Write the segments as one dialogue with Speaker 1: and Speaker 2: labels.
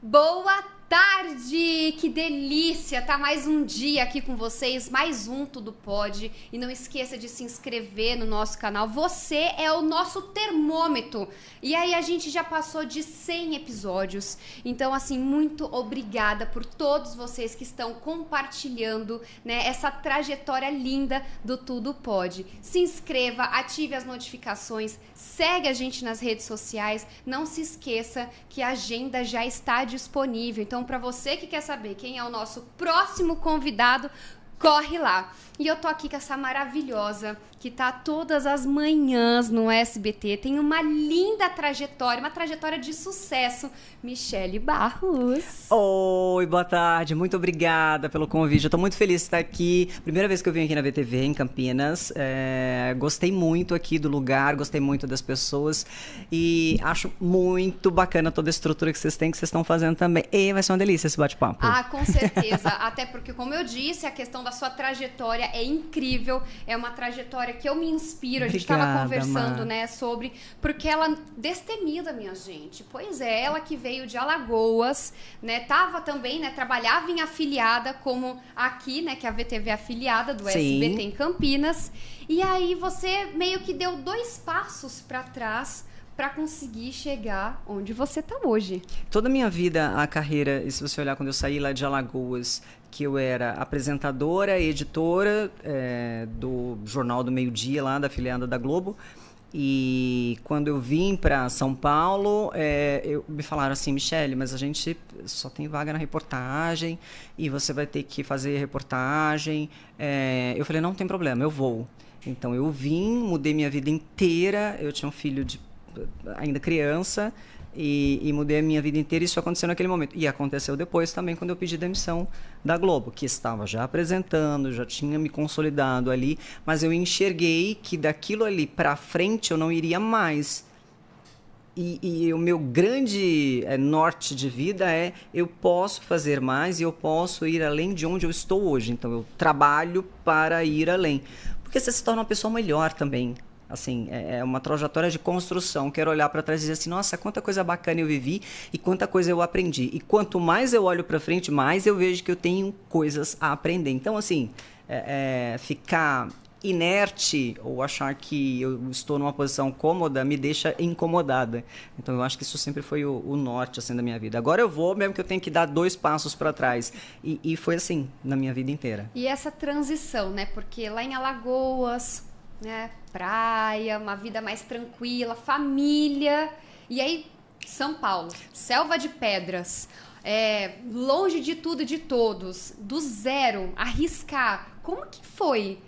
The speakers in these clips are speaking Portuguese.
Speaker 1: Boa tarde! Que delícia tá mais um dia aqui com vocês, mais um Tudo Pode. E não esqueça de se inscrever no nosso canal, você é o nosso termômetro. E aí a gente já passou de 100 episódios, então assim, muito obrigada por todos vocês que estão compartilhando, né, essa trajetória linda do Tudo Pode. Se inscreva, ative as notificações, segue a gente nas redes sociais, não se esqueça que a agenda já está disponível. Então, para você que quer saber quem é o nosso próximo convidado, corre lá. E eu tô aqui com essa maravilhosa que tá todas as manhãs no SBT, tem uma linda trajetória, uma trajetória de sucesso, Michele Barros.
Speaker 2: Oi, boa tarde, muito obrigada pelo convite, eu tô muito feliz de estar aqui, primeira vez que eu vim aqui na VTV, em Campinas, gostei muito aqui do lugar, gostei muito das pessoas e acho muito bacana toda a estrutura que vocês têm, que vocês estão fazendo também, e vai ser uma delícia esse bate-papo.
Speaker 1: Ah, com certeza, até porque, como eu disse, a questão da sua trajetória é incrível, é uma trajetória que eu me inspiro. A gente estava conversando, né, sobre, porque ela destemida, minha gente. Pois é, ela que veio de Alagoas, né, tava também, né, trabalhava em afiliada, como aqui, né, que a VTV é afiliada do SBT em Campinas. E aí você meio que deu 2 passos para trás para conseguir chegar onde você está hoje.
Speaker 2: Toda a minha vida, a carreira, e se você olhar quando eu saí lá de Alagoas, que eu era apresentadora, editora do Jornal do Meio-Dia, lá da afiliada da Globo, e quando eu vim para São Paulo, me falaram assim, Michele, mas a gente só tem vaga na reportagem e você vai ter que fazer reportagem. Eu falei, não tem problema, eu vou. Então eu vim, mudei minha vida inteira, eu tinha um filho ainda criança, e mudei a minha vida inteira, e isso aconteceu naquele momento. E aconteceu depois também, quando eu pedi demissão da Globo, que estava já apresentando, já tinha me consolidado ali, mas eu enxerguei que daquilo ali para frente eu não iria mais. E o meu grande norte de vida eu posso fazer mais e eu posso ir além de onde eu estou hoje. Então eu trabalho para ir além. Porque você se torna uma pessoa melhor também. Assim, é uma trajetória de construção. Quero olhar para trás e dizer assim, nossa, quanta coisa bacana eu vivi e quanta coisa eu aprendi. E quanto mais eu olho para frente, mais eu vejo que eu tenho coisas a aprender. Então, assim, ficar inerte ou achar que eu estou numa posição cômoda me deixa incomodada. Então, eu acho que isso sempre foi o norte assim, da minha vida. Agora eu vou, mesmo que eu tenha que dar 2 passos para trás. E foi assim na minha vida inteira.
Speaker 1: E essa transição, né? Porque lá em Alagoas, né, praia, uma vida mais tranquila, família, e aí São Paulo, selva de pedras, longe de tudo e de todos, do zero, arriscar. Como que foi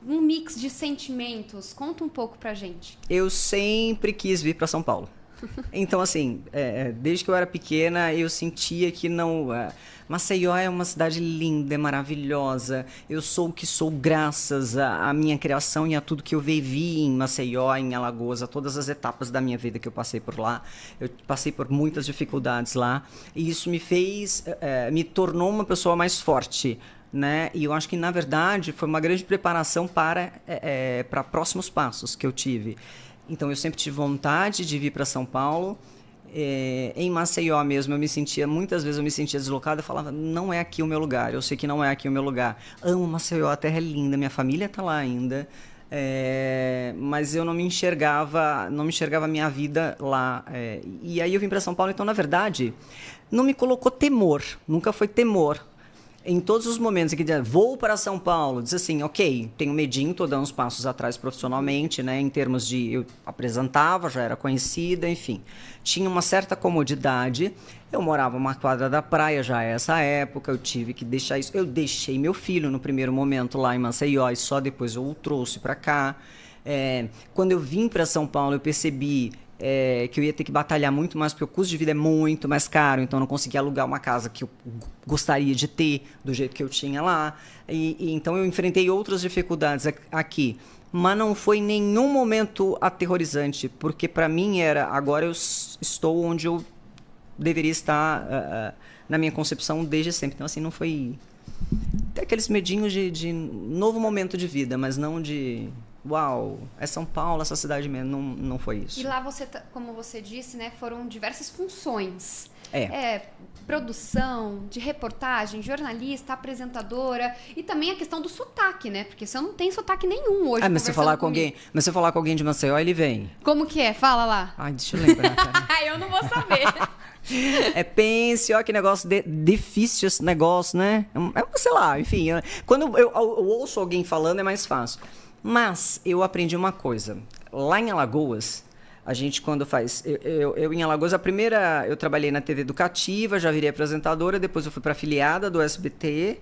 Speaker 1: um mix de sentimentos? Conta um pouco pra gente.
Speaker 2: Eu sempre quis vir para São Paulo. Então, assim, desde que eu era pequena, eu sentia que não... Maceió é uma cidade linda, é maravilhosa. Eu sou o que sou graças à minha criação e a tudo que eu vivi em Maceió, em Alagoas, a todas as etapas da minha vida que eu passei por lá. Eu passei por muitas dificuldades lá. E isso me tornou uma pessoa mais forte, né? E eu acho que, na verdade, foi uma grande preparação para próximos passos que eu tive. Então, eu sempre tive vontade de vir para São Paulo. Em Maceió mesmo, muitas vezes eu me sentia deslocada. Eu falava, não é aqui o meu lugar. Eu sei que não é aqui o meu lugar. Amo Maceió, a terra é linda, minha família está lá ainda. Mas eu não me enxergava a minha vida lá. E aí eu vim para São Paulo. Então, na verdade, não me colocou temor. Nunca foi temor. Em todos os momentos em que dizia, vou para São Paulo, diz assim, ok, tenho medinho, estou dando uns passos atrás profissionalmente, né, em termos de, eu apresentava, já era conhecida, enfim. Tinha uma certa comodidade, eu morava numa quadra da praia já essa época, eu tive que deixar isso. Eu deixei meu filho no primeiro momento lá em Maceió e só depois eu o trouxe para cá. Quando eu vim para São Paulo, eu percebi que eu ia ter que batalhar muito mais, porque o custo de vida é muito mais caro, então eu não conseguia alugar uma casa que eu gostaria de ter do jeito que eu tinha lá. Então eu enfrentei outras dificuldades aqui. Mas não foi em nenhum momento aterrorizante, porque para mim agora eu estou onde eu deveria estar na minha concepção desde sempre. Então assim, não foi... Tem aqueles medinhos de novo momento de vida, mas não de... Uau, é São Paulo, essa cidade mesmo, não foi isso.
Speaker 1: E lá você, como você disse, né, foram diversas funções. Produção, de reportagem, jornalista, apresentadora e também a questão do sotaque, né? Porque você não tem sotaque nenhum hoje.
Speaker 2: Mas se falar com alguém de Maceió, ele vem.
Speaker 1: Como que é? Fala lá.
Speaker 2: Ai, deixa eu lembrar, cara.
Speaker 1: Eu não vou saber.
Speaker 2: Pense, ó, que negócio difícil esse negócio, né? Sei lá, enfim. Quando eu ouço alguém falando, é mais fácil. Mas eu aprendi uma coisa. Lá em Alagoas, a gente quando faz... Eu em Alagoas, eu trabalhei na TV Educativa, já virei apresentadora, depois eu fui para afiliada do SBT,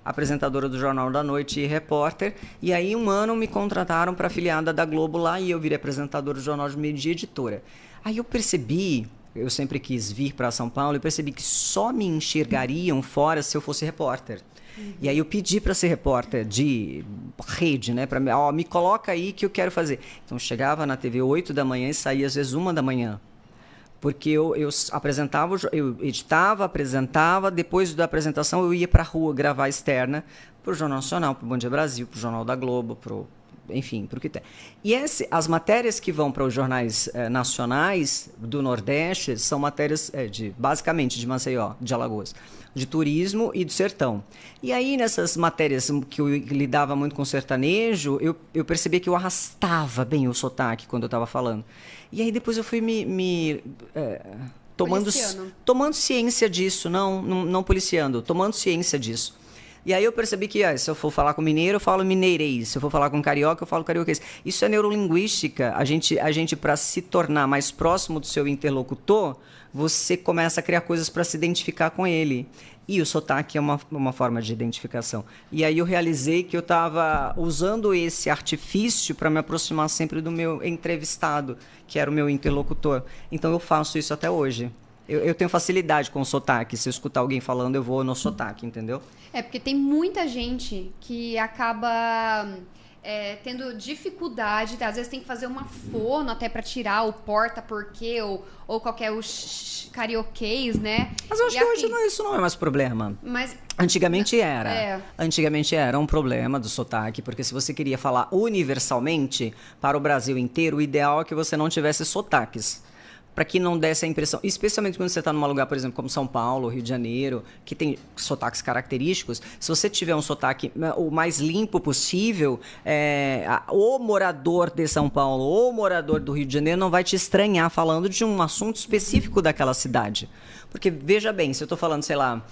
Speaker 2: apresentadora do Jornal da Noite e repórter, e aí 1 ano me contrataram para afiliada da Globo lá e eu virei apresentadora do Jornal do Meio-Dia, editora. Aí eu percebi, eu sempre quis vir para São Paulo, eu percebi que só me enxergariam fora se eu fosse repórter. E aí eu pedi para ser repórter de rede, né? Me coloca aí que eu quero fazer. Então eu chegava na TV 8 da manhã e saía às vezes 1 da manhã. Porque eu apresentava, eu editava, apresentava, depois da apresentação eu ia para a rua gravar externa para o Jornal Nacional, para o Bom Dia Brasil, para o Jornal da Globo, para o enfim, para o que tem. E as matérias que vão para os jornais nacionais do Nordeste são matérias basicamente de Maceió, de Alagoas, de turismo e do sertão. E aí, nessas matérias que eu lidava muito com sertanejo, eu percebi que eu arrastava bem o sotaque quando eu estava falando. E aí depois eu fui tomando ciência disso, não policiando, tomando ciência disso. E aí eu percebi que se eu for falar com mineiro, eu falo mineirês. Se eu for falar com carioca, eu falo carioquês. Isso é neurolinguística. A gente para se tornar mais próximo do seu interlocutor, você começa a criar coisas para se identificar com ele. E o sotaque é uma forma de identificação. E aí eu realizei que eu estava usando esse artifício para me aproximar sempre do meu entrevistado, que era o meu interlocutor. Então eu faço isso até hoje. Eu tenho facilidade com o sotaque. Se eu escutar alguém falando, eu vou no sotaque, entendeu?
Speaker 1: Porque tem muita gente que acaba tendo dificuldade, às vezes tem que fazer uma fono até pra tirar o porta-porquê ou qualquer carioquês, né?
Speaker 2: Mas eu acho que hoje isso não é mais problema.
Speaker 1: Mas
Speaker 2: antigamente era. Antigamente era um problema do sotaque, porque se você queria falar universalmente para o Brasil inteiro, o ideal é que você não tivesse sotaques. Para que não desse a impressão, especialmente quando você está num lugar, por exemplo, como São Paulo, Rio de Janeiro, que tem sotaques característicos, se você tiver um sotaque o mais limpo possível, o morador de São Paulo ou o morador do Rio de Janeiro não vai te estranhar falando de um assunto específico daquela cidade. Porque, veja bem, se eu estou falando, sei lá,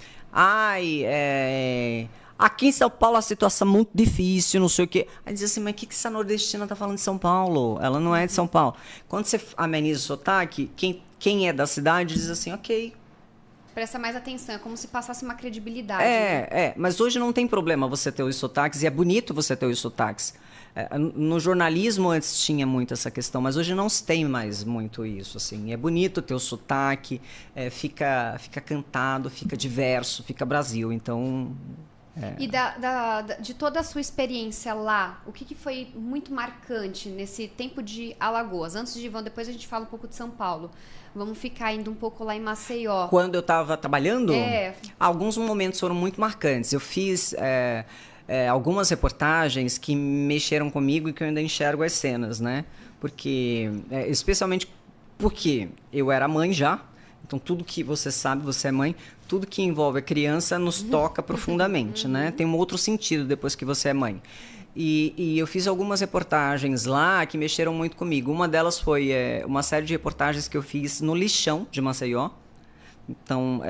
Speaker 2: aqui em São Paulo a situação é muito difícil, não sei o quê. Aí diz assim, mas o que essa nordestina está falando de São Paulo? Ela não é de São Paulo. Quando você ameniza o sotaque, quem é da cidade diz assim, ok.
Speaker 1: Presta mais atenção, é como se passasse uma credibilidade.
Speaker 2: Mas hoje não tem problema você ter os sotaques, e é bonito você ter os sotaques. No jornalismo antes tinha muito essa questão, mas hoje não se tem mais muito isso, assim. É bonito ter o sotaque, fica cantado, fica diverso, fica Brasil, então...
Speaker 1: E de toda a sua experiência lá, o que foi muito marcante nesse tempo de Alagoas? Antes de Ivan, depois a gente fala um pouco de São Paulo. Vamos ficar indo um pouco lá em Maceió.
Speaker 2: Quando eu estava trabalhando, alguns momentos foram muito marcantes. Eu fiz algumas reportagens que mexeram comigo e que eu ainda enxergo as cenas, né? Porque, especialmente porque eu era mãe já. Então, tudo que você sabe, você é mãe, tudo que envolve a criança nos toca profundamente, né? Tem um outro sentido depois que você é mãe. E eu fiz algumas reportagens lá que mexeram muito comigo. Uma delas foi uma série de reportagens que eu fiz no lixão de Maceió. Então,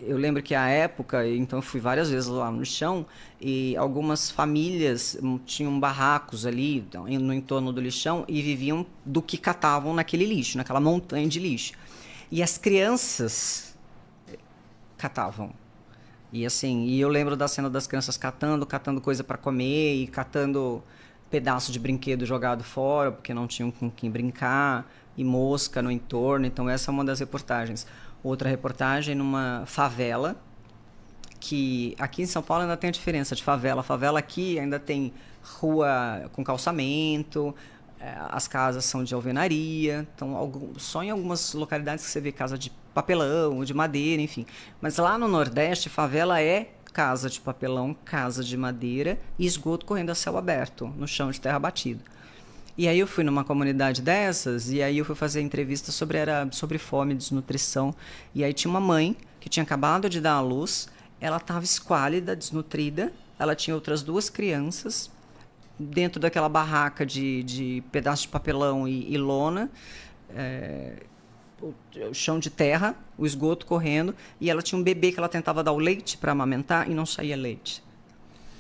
Speaker 2: eu lembro que à época, então eu fui várias vezes lá no lixão, e algumas famílias tinham barracos ali no entorno do lixão e viviam do que catavam naquele lixo, naquela montanha de lixo. E as crianças catavam. E assim, eu lembro da cena das crianças catando coisa para comer e catando pedaço de brinquedo jogado fora, porque não tinham com quem brincar, e mosca no entorno. Então essa é uma das reportagens. Outra reportagem numa favela, que aqui em São Paulo ainda tem a diferença de favela. Favela aqui ainda tem rua com calçamento, as casas são de alvenaria, então só em algumas localidades que você vê casa de papelão, de madeira, enfim. Mas lá no Nordeste, favela é casa de papelão, casa de madeira e esgoto correndo a céu aberto, no chão de terra batida. E aí eu fui numa comunidade dessas, e aí eu fui fazer entrevista sobre fome, desnutrição. E aí tinha uma mãe que tinha acabado de dar à luz, ela estava esquálida, desnutrida, ela tinha outras 2 crianças, dentro daquela barraca de pedaço de papelão e lona, o chão de terra, o esgoto correndo, e ela tinha um bebê que ela tentava dar o leite para amamentar e não saía leite.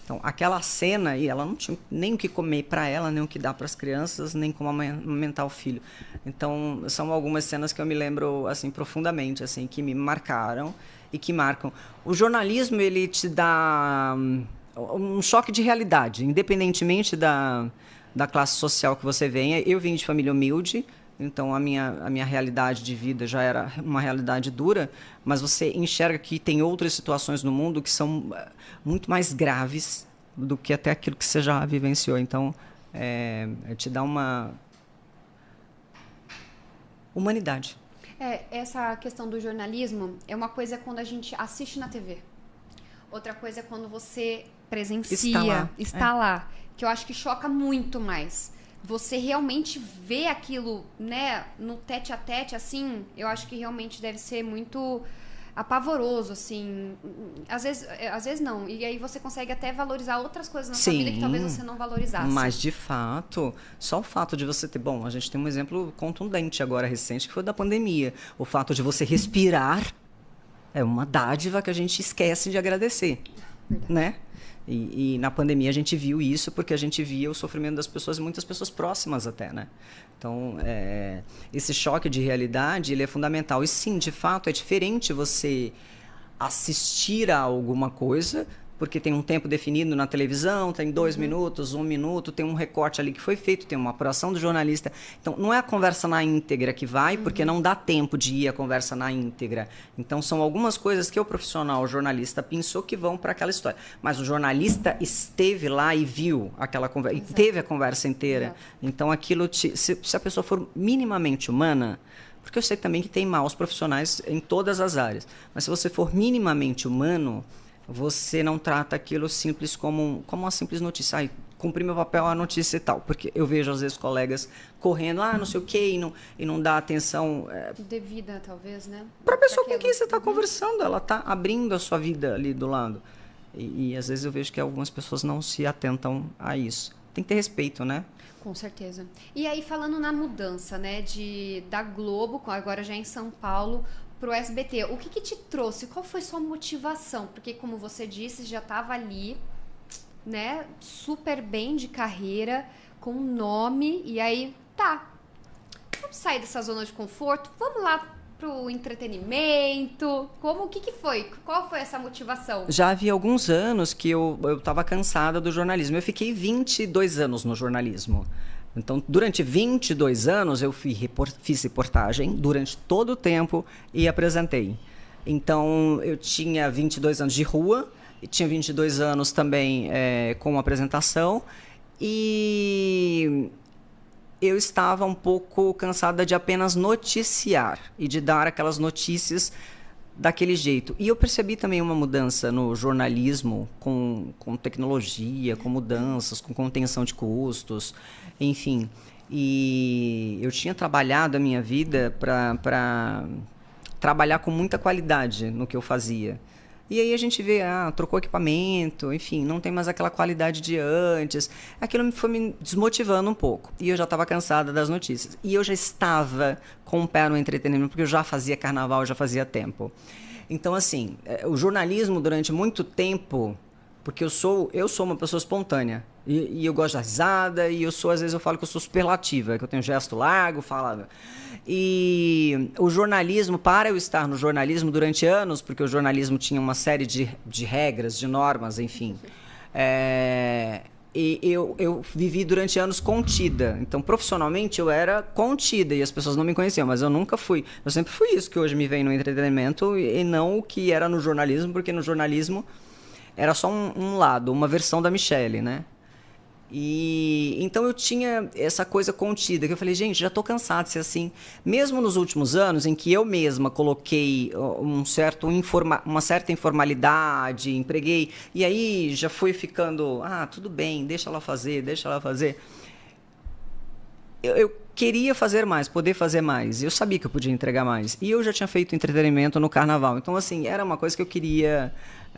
Speaker 2: Então, aquela cena, e ela não tinha nem o que comer para ela, nem o que dar para as crianças, nem como amamentar o filho. Então, são algumas cenas que eu me lembro assim profundamente, assim, que me marcaram e que marcam. O jornalismo, ele te dá um choque de realidade, independentemente da classe social que você venha. Eu vim de família humilde, então a minha realidade de vida já era uma realidade dura, mas você enxerga que tem outras situações no mundo que são muito mais graves do que até aquilo que você já vivenciou. Então, te dá uma humanidade.
Speaker 1: Essa questão do jornalismo é uma coisa quando a gente assiste na TV. Outra coisa é quando você presencia, está lá. Que eu acho que choca muito mais. Você realmente vê aquilo, né, no tete a tete, assim, eu acho que realmente deve ser muito apavoroso, assim. Às vezes não. E aí você consegue até valorizar outras coisas na sua vida que talvez você não valorizasse.
Speaker 2: Mas, de fato, só o fato de você ter... Bom, a gente tem um exemplo contundente agora, recente, que foi da pandemia. O fato de você respirar é uma dádiva que a gente esquece de agradecer, né? E na pandemia a gente viu isso porque a gente via o sofrimento das pessoas, muitas pessoas próximas até, né? Então, esse choque de realidade, ele é fundamental. E sim, de fato, é diferente você assistir a alguma coisa, porque tem um tempo definido na televisão, tem 2 minutos, 1 minuto, tem um recorte ali que foi feito, tem uma apuração do jornalista. Então, não é a conversa na íntegra que vai, porque não dá tempo de ir a conversa na íntegra. Então, são algumas coisas que o profissional, o jornalista, pensou que vão para aquela história. Mas o jornalista esteve lá e viu aquela conversa, e teve a conversa inteira. Exato. Então, aquilo, se a pessoa for minimamente humana, porque eu sei também que tem maus profissionais em todas as áreas, mas se você for minimamente humano, você não trata aquilo simples como uma simples notícia. Ai, cumpri meu papel, a notícia e tal. Porque eu vejo, às vezes, colegas correndo, não sei o quê, e não dá atenção...
Speaker 1: devida, talvez, né?
Speaker 2: Para a pessoa com quem você está conversando. Ela está abrindo a sua vida ali do lado. E, às vezes, eu vejo que algumas pessoas não se atentam a isso. Tem que ter respeito, né?
Speaker 1: Com certeza. E aí, falando na mudança, né, da Globo, agora já em São Paulo, pro SBT, o que te trouxe? Qual foi sua motivação? Porque, como você disse, já estava ali, né, super bem de carreira, com nome, e aí, vamos sair dessa zona de conforto, vamos lá pro entretenimento, o que foi? Qual foi essa motivação?
Speaker 2: Já havia alguns anos que eu estava cansada do jornalismo. Eu fiquei 22 anos no jornalismo. Então, durante 22 anos, eu fiz reportagem durante todo o tempo e apresentei. Então, eu tinha 22 anos de rua, e tinha 22 anos também com apresentação, e eu estava um pouco cansada de apenas noticiar e de dar aquelas notícias daquele jeito. E eu percebi também uma mudança no jornalismo com tecnologia, com mudanças, com contenção de custos, enfim. E eu tinha trabalhado a minha vida para trabalhar com muita qualidade no que eu fazia. E aí a gente vê, trocou equipamento, enfim, não tem mais aquela qualidade de antes. Aquilo foi me desmotivando um pouco. E eu já estava cansada das notícias. E eu já estava com o pé no entretenimento, porque eu já fazia carnaval, eu já fazia tempo. Então, assim, o jornalismo durante muito tempo, porque eu sou uma pessoa espontânea. E eu gosto da risada, e às vezes eu falo que eu sou superlativa, que eu tenho gesto largo, falo... E o jornalismo, para eu estar no jornalismo durante anos, porque o jornalismo tinha uma série de regras, de normas, enfim, e eu vivi durante anos contida. Então, profissionalmente, eu era contida e as pessoas não me conheciam, mas eu nunca fui. Eu sempre fui isso que hoje me vem no entretenimento e não o que era no jornalismo, porque no jornalismo era só um lado, uma versão da Michelle, né? E então eu tinha essa coisa contida, que eu falei, gente, já estou cansado de ser assim. Mesmo nos últimos anos, em que eu mesma coloquei uma certa informalidade, empreguei, e aí já fui ficando, tudo bem, deixa ela fazer. Eu queria fazer mais, poder fazer mais. Eu sabia que eu podia entregar mais. E eu já tinha feito entretenimento no carnaval. Então, assim, era uma coisa que eu queria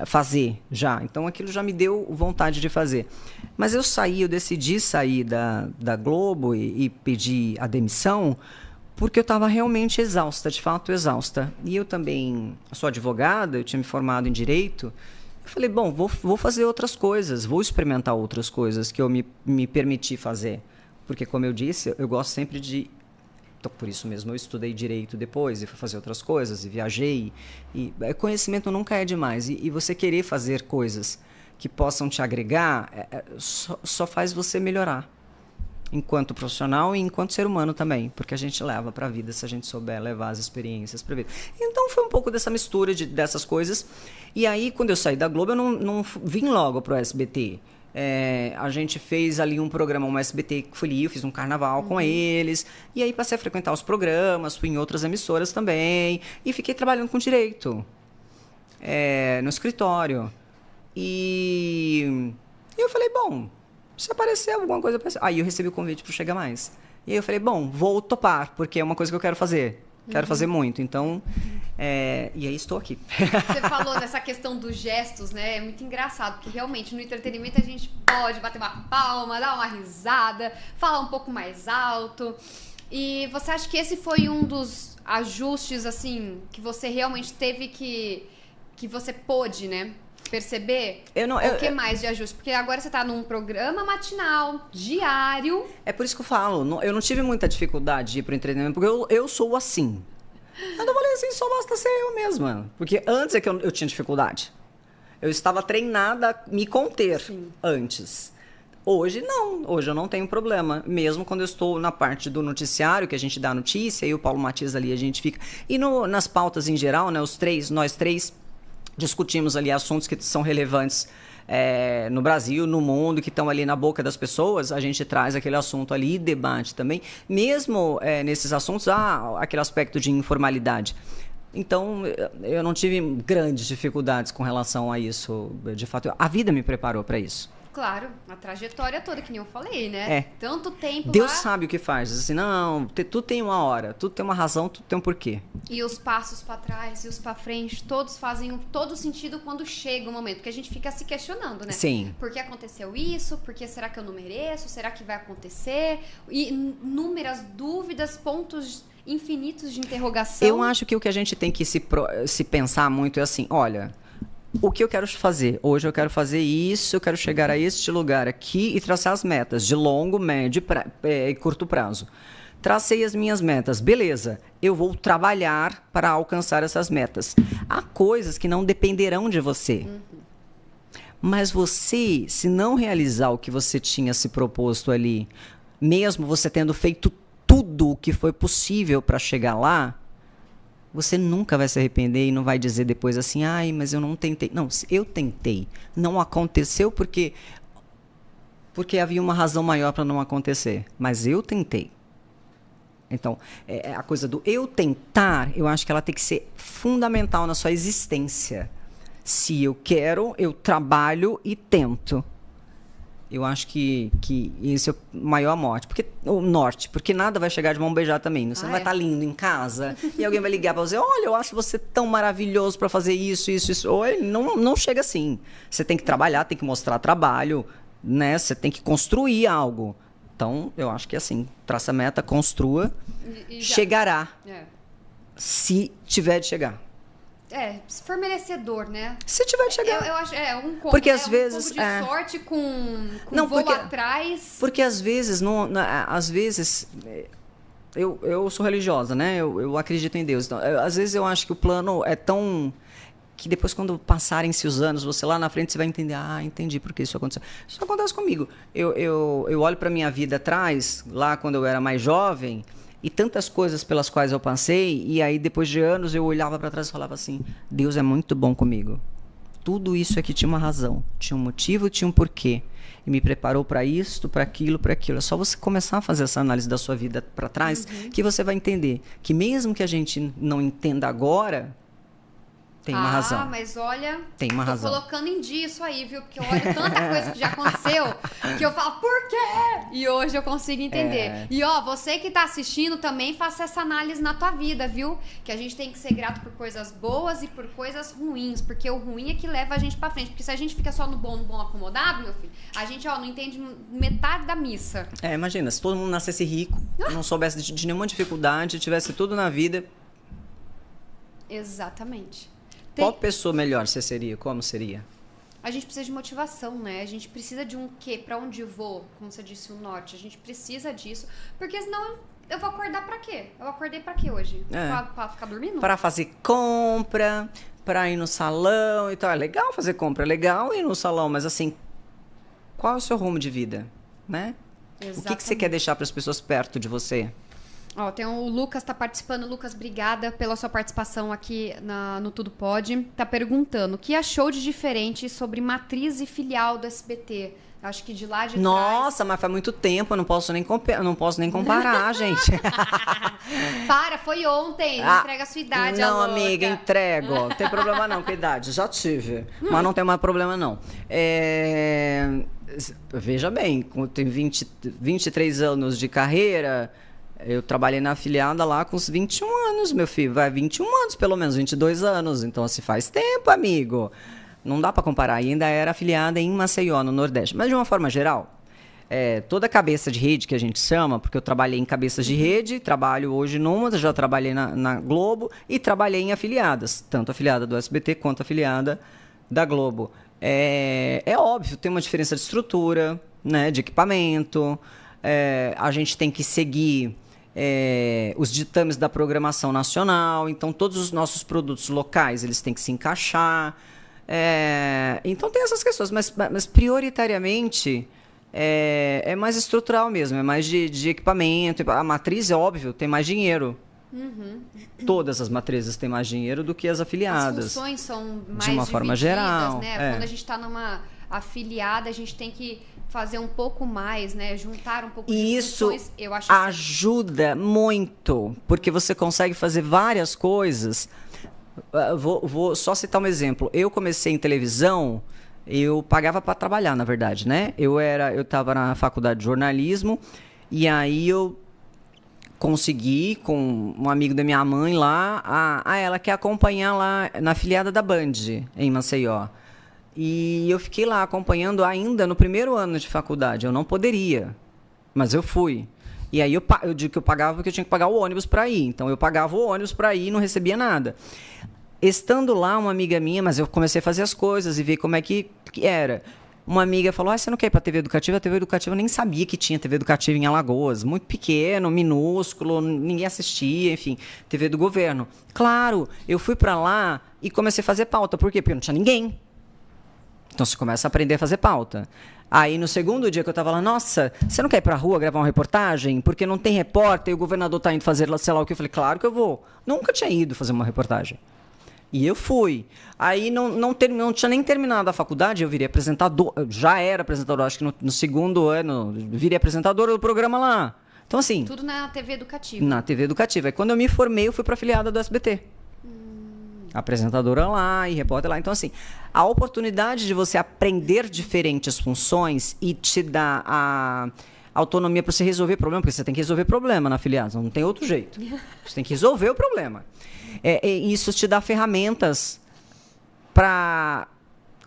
Speaker 2: fazer já. Então, aquilo já me deu vontade de fazer. Mas eu decidi sair da Globo e pedir a demissão porque eu estava realmente exausta, de fato exausta. E eu também sou advogada, eu tinha me formado em Direito. Eu falei, bom, vou fazer outras coisas, vou experimentar outras coisas que eu me permiti fazer. Porque, como eu disse, eu gosto sempre de... Então, por isso mesmo, eu estudei Direito depois e fui fazer outras coisas e viajei. E conhecimento nunca é demais. E você querer fazer coisas que possam te agregar só faz você melhorar. Enquanto profissional e enquanto ser humano também. Porque a gente leva para a vida se a gente souber levar as experiências para a vida. Então, foi um pouco dessa mistura dessas coisas. E aí, quando eu saí da Globo, eu não vim logo para o SBT. A gente fez ali um programa, um SBT que fui ali, eu fiz um carnaval com eles, e aí passei a frequentar os programas, fui em outras emissoras também, e fiquei trabalhando com Direito, no escritório. E eu falei, bom, se aparecer alguma coisa... Aí eu recebi o convite para Chega Mais. E aí eu falei, bom, vou topar, porque é uma coisa que eu quero fazer. Quero fazer muito, então... e aí estou aqui.
Speaker 1: Você falou dessa questão dos gestos, né? É muito engraçado, porque realmente no entretenimento a gente pode bater uma palma, dar uma risada, falar um pouco mais alto. E você acha que esse foi um dos ajustes, assim, que você realmente teve que você pôde, né? Perceber? O que mais de ajuste? Porque agora você tá num programa matinal, diário.
Speaker 2: É por isso que eu falo, eu não tive muita dificuldade de ir pro entretenimento, porque eu sou assim. Eu não falei assim, só basta ser eu mesma. Porque antes é que eu tinha dificuldade. Eu estava treinada a me conter antes. Hoje não, hoje eu não tenho problema. Mesmo quando eu estou na parte do noticiário, que a gente dá notícia, e o Paulo Matias ali, a gente fica... E nas pautas em geral, né, nós três discutimos ali assuntos que são relevantes no Brasil, no mundo, que estão ali na boca das pessoas, a gente traz aquele assunto ali e debate também. Mesmo nesses assuntos, há aquele aspecto de informalidade. Então, eu não tive grandes dificuldades com relação a isso. De fato, a vida me preparou para isso.
Speaker 1: Claro, a trajetória toda, que nem eu falei, né? Tanto tempo
Speaker 2: Deus
Speaker 1: lá...
Speaker 2: sabe o que faz. Assim, não, tudo tem uma hora, tudo tem uma razão, tudo tem um porquê.
Speaker 1: E os passos para trás e os para frente, todos fazem todo sentido quando chega o momento. Porque a gente fica se questionando, né?
Speaker 2: Sim.
Speaker 1: Por que aconteceu isso? Por que será que eu não mereço? Será que vai acontecer? E inúmeras dúvidas, pontos infinitos de interrogação.
Speaker 2: Eu acho que o que a gente tem que se pensar muito é assim, olha... O que eu quero fazer? Hoje eu quero fazer isso, eu quero chegar a este lugar aqui e traçar as metas de longo, médio e curto prazo. Tracei as minhas metas, beleza, eu vou trabalhar para alcançar essas metas. Há coisas que não dependerão de você. Mas você, se não realizar o que você tinha se proposto ali, mesmo você tendo feito tudo o que foi possível para chegar lá, você nunca vai se arrepender e não vai dizer depois assim, ai, mas eu não tentei. Não, eu tentei. Não aconteceu porque havia uma razão maior para não acontecer. Mas eu tentei. Então, a coisa do eu tentar, eu acho que ela tem que ser fundamental na sua existência. Se eu quero, eu trabalho e tento. Eu acho que esse é o maior norte, porque nada vai chegar de mão beijada também. Você não vai estar lindo em casa e alguém vai ligar para você, olha, eu acho você tão maravilhoso para fazer isso. Oi, não chega assim. Você tem que trabalhar, tem que mostrar trabalho, né? Você tem que construir algo. Então, eu acho que assim, traça a meta, construa, chegará. Se tiver de chegar.
Speaker 1: Se for merecedor, né?
Speaker 2: Se tiver de chegar.
Speaker 1: Eu acho,
Speaker 2: porque às vezes,
Speaker 1: um pouco de sorte com
Speaker 2: não,
Speaker 1: voo atrás.
Speaker 2: Porque às vezes, eu sou religiosa, né? Eu acredito em Deus. Então, às vezes eu acho que o plano é tão... que depois, quando passarem-se os anos, você lá na frente, você vai entender, entendi por que isso aconteceu. Isso acontece comigo. Eu olho para minha vida atrás, lá quando eu era mais jovem... E tantas coisas pelas quais eu passei, e aí depois de anos eu olhava para trás e falava assim, Deus é muito bom comigo. Tudo isso aqui tinha uma razão, tinha um motivo, tinha um porquê. E me preparou para isto, para aquilo, para aquilo. É só você começar a fazer essa análise da sua vida para trás, que você vai entender que mesmo que a gente não entenda agora, tem uma razão.
Speaker 1: Mas olha,
Speaker 2: tem uma razão.
Speaker 1: Colocando em dia isso aí, viu? Porque eu olho tanta coisa que já aconteceu, que eu falo, por quê? E hoje eu consigo entender. E você que tá assistindo também, faça essa análise na tua vida, viu? Que a gente tem que ser grato por coisas boas e por coisas ruins, porque o ruim é que leva a gente pra frente. Porque se a gente fica só no bom acomodado, meu filho, a gente, não entende metade da missa.
Speaker 2: Imagina, se todo mundo nascesse rico, não soubesse de nenhuma dificuldade, tivesse tudo na vida...
Speaker 1: Exatamente.
Speaker 2: Qual pessoa melhor você seria? Como seria?
Speaker 1: A gente precisa de motivação, né? A gente precisa de um quê? Pra onde vou? Como você disse, o norte. A gente precisa disso. Porque senão eu vou acordar pra quê? Eu acordei pra quê hoje? Pra ficar dormindo?
Speaker 2: Pra fazer compra, pra ir no salão e tal. É legal fazer compra, é legal ir no salão. Mas assim, qual é o seu rumo de vida? Né? O que você quer deixar pras pessoas perto de você?
Speaker 1: Ó, tem o Lucas tá participando. Lucas, obrigada pela sua participação aqui no Tudo Pode. Tá perguntando, o que achou de diferente sobre matriz e filial do SBT? Acho que de lá de
Speaker 2: Nossa,
Speaker 1: trás...
Speaker 2: mas faz muito tempo, eu não posso nem comparar, gente.
Speaker 1: Para, foi ontem. Não entrega a sua idade,
Speaker 2: não,
Speaker 1: louca.
Speaker 2: amiga, entrego. Não tem problema não com a idade, já tive. Mas não tem mais problema não. Veja bem, tem 23 anos de carreira, eu trabalhei na afiliada lá com uns 21 anos, meu filho. Vai 21 anos, pelo menos, 22 anos. Então, se faz tempo, amigo. Não dá para comparar. E ainda era afiliada em Maceió, no Nordeste. Mas, de uma forma geral, toda cabeça de rede que a gente chama, porque eu trabalhei em cabeças de rede, trabalho hoje numa, já trabalhei na Globo e trabalhei em afiliadas, tanto afiliada do SBT quanto afiliada da Globo. É óbvio, tem uma diferença de estrutura, né, de equipamento, a gente tem que seguir os ditames da programação nacional, então todos os nossos produtos locais eles têm que se encaixar. Então tem essas questões, mas prioritariamente é mais estrutural mesmo, é mais de equipamento. A matriz, é óbvio, tem mais dinheiro.
Speaker 1: Uhum.
Speaker 2: Todas as matrizes têm mais dinheiro do que as afiliadas.
Speaker 1: As funções são mais
Speaker 2: de uma forma geral,
Speaker 1: né? Quando a gente está numa afiliada, a gente tem que fazer um pouco mais, né? Juntar um pouco de funções.
Speaker 2: Isso
Speaker 1: eu acho
Speaker 2: ajuda muito, porque você consegue fazer várias coisas. Vou só citar um exemplo. Eu comecei em televisão, eu pagava para trabalhar, na verdade, né? Eu estava na faculdade de jornalismo e aí eu consegui com um amigo da minha mãe lá, ela quer acompanhar lá na afiliada da Band, em Maceió. E eu fiquei lá acompanhando ainda no primeiro ano de faculdade. Eu não poderia, mas eu fui. E aí eu digo que eu pagava porque eu tinha que pagar o ônibus para ir. Então eu pagava o ônibus para ir e não recebia nada. Estando lá, uma amiga minha, mas eu comecei a fazer as coisas e ver como é que era. Uma amiga falou, você não quer ir para a TV Educativa? A TV Educativa eu nem sabia que tinha TV Educativa em Alagoas. Muito pequeno, minúsculo, ninguém assistia, enfim. TV do governo. Claro, eu fui para lá e comecei a fazer pauta. Por quê? Porque não tinha ninguém. Então você começa a aprender a fazer pauta. Aí no segundo dia que eu estava lá, nossa, você não quer ir para a rua gravar uma reportagem? Porque não tem repórter e o governador está indo fazer sei lá o que. Eu falei, claro que eu vou. Nunca tinha ido fazer uma reportagem. E eu fui. Aí não tinha nem terminado a faculdade, eu virei apresentador. Já era apresentador, acho que no segundo ano, virei apresentador do programa lá. Então, assim...
Speaker 1: Tudo na TV Educativa.
Speaker 2: Na TV Educativa. Aí quando eu me formei, eu fui para afiliada do SBT. Apresentadora lá e repórter lá. Então, assim, a oportunidade de você aprender diferentes funções e te dar a autonomia para você resolver problema, porque você tem que resolver problema na afiliada, não tem outro jeito. Você tem que resolver o problema. Isso te dá ferramentas para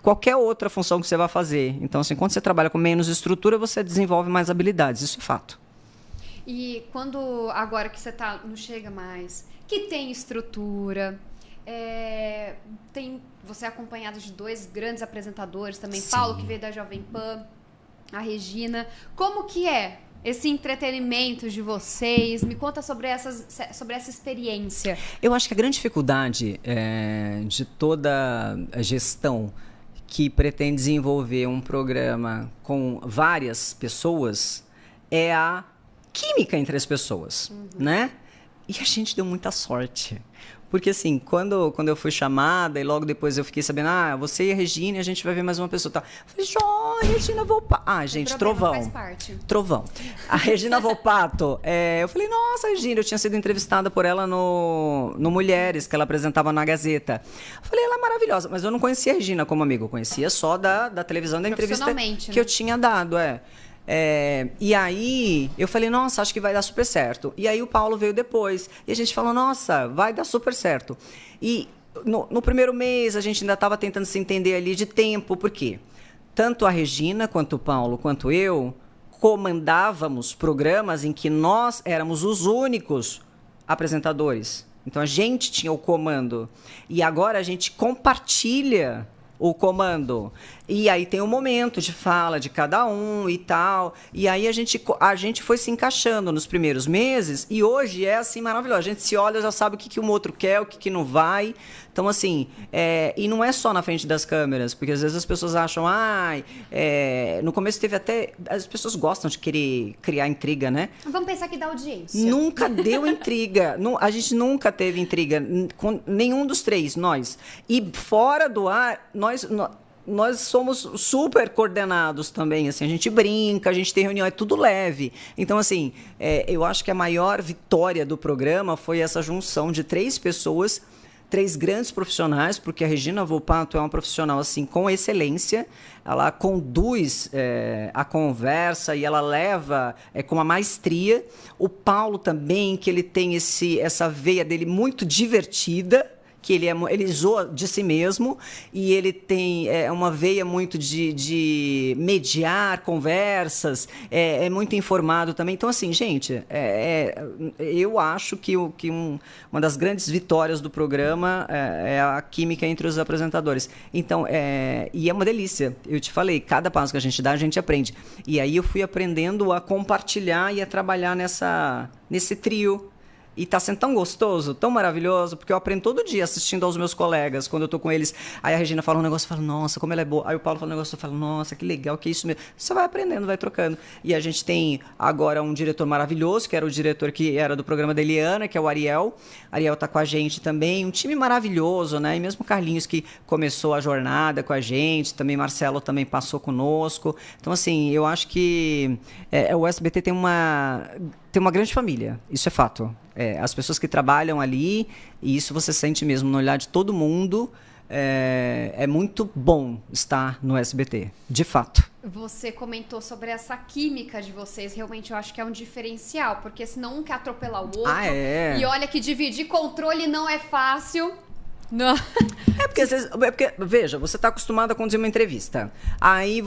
Speaker 2: qualquer outra função que você vai fazer. Então, assim, quando você trabalha com menos estrutura, você desenvolve mais habilidades. Isso é fato.
Speaker 1: E quando, agora que você não chega mais, que tem estrutura... você é acompanhado de dois grandes apresentadores também, sim. Paulo, que veio da Jovem Pan, a Regina. Como que é esse entretenimento de vocês? Me conta sobre essa experiência.
Speaker 2: Eu acho que a grande dificuldade de toda a gestão que pretende desenvolver um programa com várias pessoas é a química entre as pessoas, né? E a gente deu muita sorte. Porque, assim, quando eu fui chamada e logo depois eu fiquei sabendo, você e a Regina, a gente vai ver mais uma pessoa. Tá? Eu falei, Regina Volpato. Gente, Trovão. Faz parte. Trovão. A Regina Volpato, eu falei, nossa, Regina, eu tinha sido entrevistada por ela no Mulheres, que ela apresentava na Gazeta. Eu falei, ela é maravilhosa, mas eu não conhecia a Regina como amiga, eu conhecia só da televisão, da entrevista que eu tinha dado, e aí, eu falei, nossa, acho que vai dar super certo. E aí o Paulo veio depois. E a gente falou, nossa, vai dar super certo. E no primeiro mês, a gente ainda estava tentando se entender ali de tempo. Por quê? Tanto a Regina, quanto o Paulo, quanto eu, comandávamos programas em que nós éramos os únicos apresentadores. Então, a gente tinha o comando. E agora a gente compartilha o comando. E aí tem um momento de fala de cada um e tal. E aí a gente foi se encaixando nos primeiros meses e hoje é assim maravilhoso. A gente se olha, já sabe o que um outro quer, o que não vai. Então, assim, e não é só na frente das câmeras, porque às vezes as pessoas acham, no começo teve até... As pessoas gostam de querer criar intriga, né?
Speaker 1: Vamos pensar que dá audiência.
Speaker 2: Nunca deu intriga. A gente nunca teve intriga com nenhum dos três, nós. E fora do ar, nós somos super coordenados também, assim, a gente brinca, a gente tem reunião, é tudo leve. Então, assim, eu acho que a maior vitória do programa foi essa junção de 3 pessoas, 3 grandes profissionais, porque a Regina Volpato é uma profissional assim com excelência, ela conduz a conversa e ela leva com uma maestria. O Paulo também, que ele tem essa veia dele muito divertida, que ele zoa de si mesmo e ele tem uma veia muito de mediar conversas, é muito informado também. Então, assim, gente, eu acho que uma das grandes vitórias do programa é a química entre os apresentadores. Então, e é uma delícia. Eu te falei, cada passo que a gente dá, a gente aprende. E aí eu fui aprendendo a compartilhar e a trabalhar nesse trio. E tá sendo tão gostoso, tão maravilhoso, porque eu aprendo todo dia assistindo aos meus colegas, quando eu tô com eles. Aí a Regina fala um negócio, eu falo, nossa, como ela é boa. Aí o Paulo fala um negócio, eu falo, nossa, que legal, que é isso mesmo. Você vai aprendendo, vai trocando. E a gente tem agora um diretor maravilhoso, que era o diretor que era do programa da Eliana, que é o Ariel. Ariel tá com a gente também, um time maravilhoso, né? E mesmo o Carlinhos, que começou a jornada com a gente, também Marcelo também passou conosco. Então, assim, eu acho que o SBT tem uma grande família, isso é fato. As pessoas que trabalham ali, e isso você sente mesmo no olhar de todo mundo, é muito bom estar no SBT, de fato.
Speaker 1: Você comentou sobre essa química de vocês, realmente eu acho que é um diferencial, porque senão um quer atropelar o outro, e olha que dividir controle não é fácil. Não.
Speaker 2: Porque, veja, você está acostumado a conduzir uma entrevista. Aí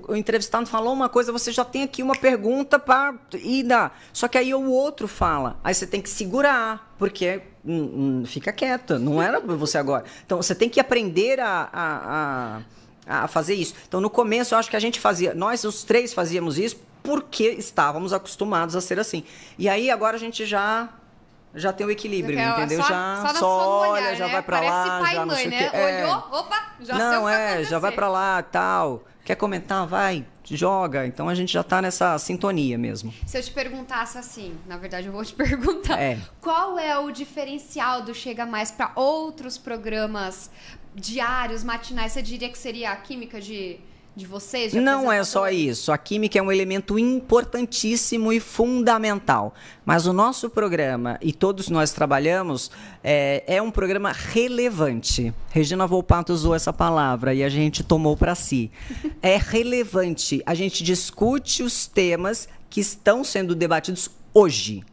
Speaker 2: o entrevistado falou uma coisa, você já tem aqui uma pergunta para ir dar. Só que aí o outro fala. Aí você tem que segurar, porque fica quieta, não era você agora. Então você tem que aprender a fazer isso. Então no começo eu acho que a gente fazia, nós os 3 fazíamos isso porque estávamos acostumados a ser assim. E aí agora a gente já tem o equilíbrio, entendeu?
Speaker 1: Só
Speaker 2: olha,
Speaker 1: olhar,
Speaker 2: já
Speaker 1: né?
Speaker 2: vai pra
Speaker 1: Parece
Speaker 2: lá,
Speaker 1: pai
Speaker 2: já
Speaker 1: e
Speaker 2: não
Speaker 1: mãe,
Speaker 2: sei o
Speaker 1: né?
Speaker 2: quê.
Speaker 1: Olhou, opa, já sei o que vai acontecer.
Speaker 2: Já vai pra lá, tal. Quer comentar? Vai, joga. Então a gente já tá nessa sintonia mesmo.
Speaker 1: Se eu te perguntasse assim, na verdade eu vou te perguntar, qual é o diferencial do Chega Mais para outros programas diários, matinais? Você diria que seria a química de vocês?
Speaker 2: Não é só isso. A química é um elemento importantíssimo e fundamental. Mas o nosso programa, e todos nós trabalhamos, é um programa relevante. Regina Volpato usou essa palavra e a gente tomou para si. É relevante. A gente discute os temas que estão sendo debatidos hoje.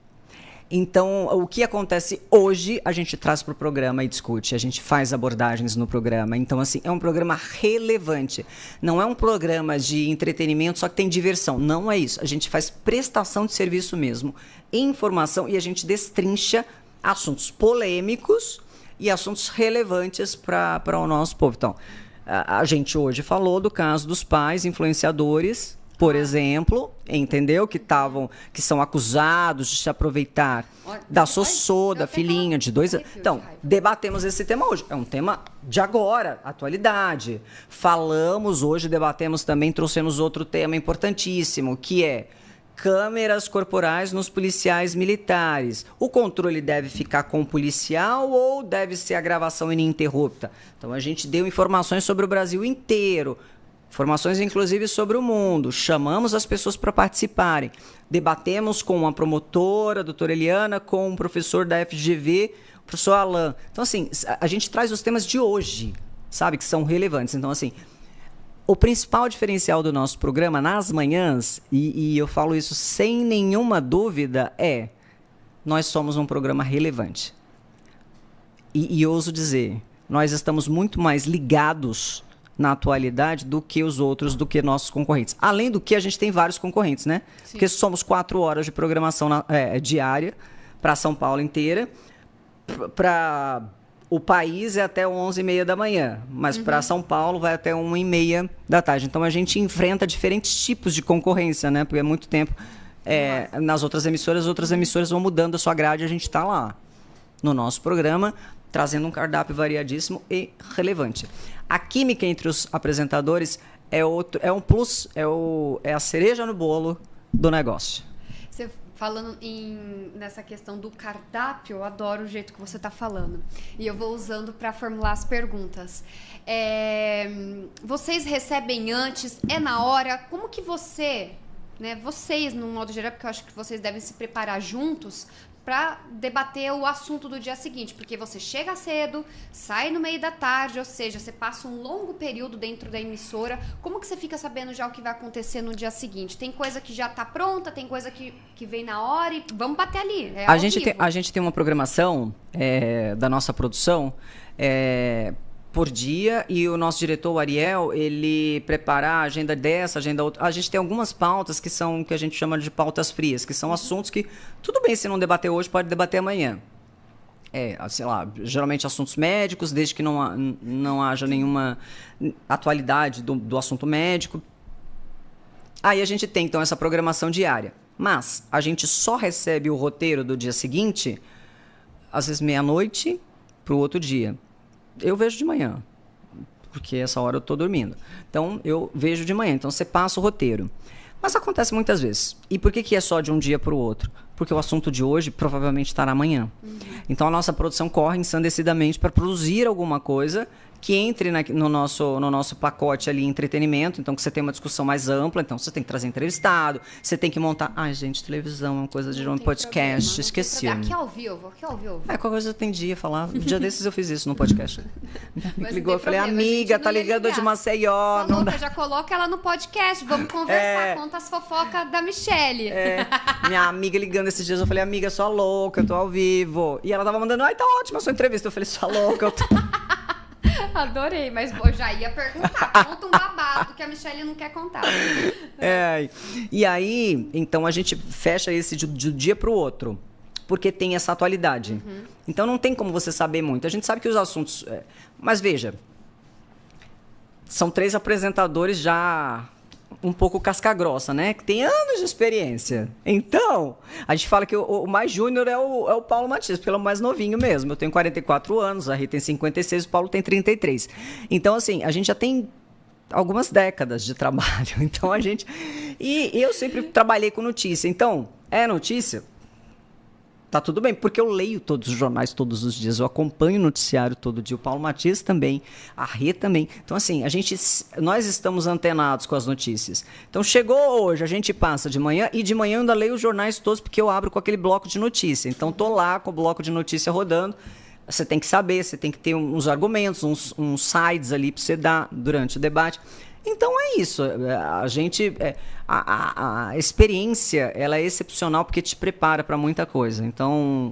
Speaker 2: Então, o que acontece hoje, a gente traz para o programa e discute. A gente faz abordagens no programa. Então, assim, é um programa relevante. Não é um programa de entretenimento, só que tem diversão. Não é isso. A gente faz prestação de serviço mesmo, informação, e a gente destrincha assuntos polêmicos e assuntos relevantes para o nosso povo. Então, a gente hoje falou do caso dos pais influenciadores, por exemplo, entendeu? Que são acusados de se aproveitar da Sossô, da filhinha de 2 anos. Então, debatemos esse tema hoje. É um tema de agora, atualidade. Falamos hoje, debatemos também, trouxemos outro tema importantíssimo, que é câmeras corporais nos policiais militares. O controle deve ficar com o policial ou deve ser a gravação ininterrupta? Então, a gente deu informações sobre o Brasil inteiro. Informações, inclusive, sobre o mundo. Chamamos as pessoas para participarem. Debatemos com uma promotora, a doutora Eliana, com um professor da FGV, o professor Alain. Então, assim, a gente traz os temas de hoje, sabe, que são relevantes. Então, assim, o principal diferencial do nosso programa nas manhãs, e eu falo isso sem nenhuma dúvida, nós somos um programa relevante. E ouso dizer, nós estamos muito mais ligados na atualidade do que os outros, do que nossos concorrentes. Além do que, a gente tem vários concorrentes, né? Sim. Porque somos 4 horas de programação diária para São Paulo inteira, para o país é até 11h30 da manhã, mas para São Paulo vai até 1h30 da tarde. Então a gente enfrenta diferentes tipos de concorrência, né? Porque é muito tempo nas outras emissoras vão mudando a sua grade, a gente está lá no nosso programa, trazendo um cardápio variadíssimo e relevante. A química entre os apresentadores é um plus, é a cereja no bolo do negócio.
Speaker 1: Você falando nessa questão do cardápio, eu adoro o jeito que você está falando. E eu vou usando para formular as perguntas. Vocês recebem antes? É na hora? Como que vocês, no modo geral, porque eu acho que vocês devem se preparar juntos para debater o assunto do dia seguinte, porque você chega cedo, sai no meio da tarde, ou seja, você passa um longo período dentro da emissora. Como que você fica sabendo já o que vai acontecer no dia seguinte? Tem coisa que já está pronta, tem coisa que vem na hora e vamos bater ali.
Speaker 2: A gente tem uma programação da nossa produção por dia, e o nosso diretor, o Ariel, ele prepara a agenda dessa, agenda outra. A gente tem algumas pautas que a gente chama de pautas frias, que são assuntos que, tudo bem, se não debater hoje, pode debater amanhã. Sei lá, geralmente assuntos médicos, desde que não haja nenhuma atualidade do assunto médico. Aí a gente tem, então, essa programação diária. Mas a gente só recebe o roteiro do dia seguinte, às vezes meia-noite, para o outro dia. Eu vejo de manhã, porque essa hora eu estou dormindo. Então, eu vejo de manhã. Então, você passa o roteiro. Mas acontece muitas vezes. E por que é só de um dia para o outro? Porque o assunto de hoje provavelmente estará amanhã. Então, a nossa produção corre ensandecidamente para produzir alguma coisa que entre no nosso pacote ali, entretenimento. Então, que você tem uma discussão mais ampla. Então, você tem que trazer entrevistado, você tem que montar... Ai, gente, televisão é uma coisa de um podcast. Esqueci.
Speaker 1: Aqui ao vivo.
Speaker 2: Qualquer coisa eu tendi a falar. Um dia desses eu fiz isso no podcast. Me ligou, eu falei, amiga, tá ligando de Maceió.
Speaker 1: Não dá. Já coloca ela no podcast, vamos conversar, conta as fofocas da Michelle.
Speaker 2: Minha amiga ligando esses dias, eu falei, amiga, sua louca, eu tô ao vivo. E ela tava mandando, ai, tá ótima a sua entrevista. Eu falei, sua louca, eu tô...
Speaker 1: Adorei, mas eu já ia perguntar. Conta um babado que a Michelle não quer contar.
Speaker 2: E aí, então, a gente fecha esse de um dia para o outro, porque tem essa atualidade. Então, não tem como você saber muito. A gente sabe que os assuntos... Mas, veja, são 3 apresentadores já um pouco casca-grossa, né? Que tem anos de experiência. Então, a gente fala que o mais júnior é o Paulo Matias, porque ele é o mais novinho mesmo. Eu tenho 44 anos, a Rita tem 56, o Paulo tem 33. Então, assim, a gente já tem algumas décadas de trabalho. Então, a gente... E eu sempre trabalhei com notícia. Então, notícia... Tá tudo bem, porque eu leio todos os jornais todos os dias, eu acompanho o noticiário todo dia, o Paulo Matias também, a Rê também. Então, assim, nós estamos antenados com as notícias. Então, chegou hoje, a gente passa de manhã, e de manhã eu ainda leio os jornais todos, porque eu abro com aquele bloco de notícia. Então, tô lá com o bloco de notícia rodando. Você tem que saber, você tem que ter uns argumentos, uns sides ali para você dar durante o debate. Então é isso, a experiência ela é excepcional porque te prepara para muita coisa. Então,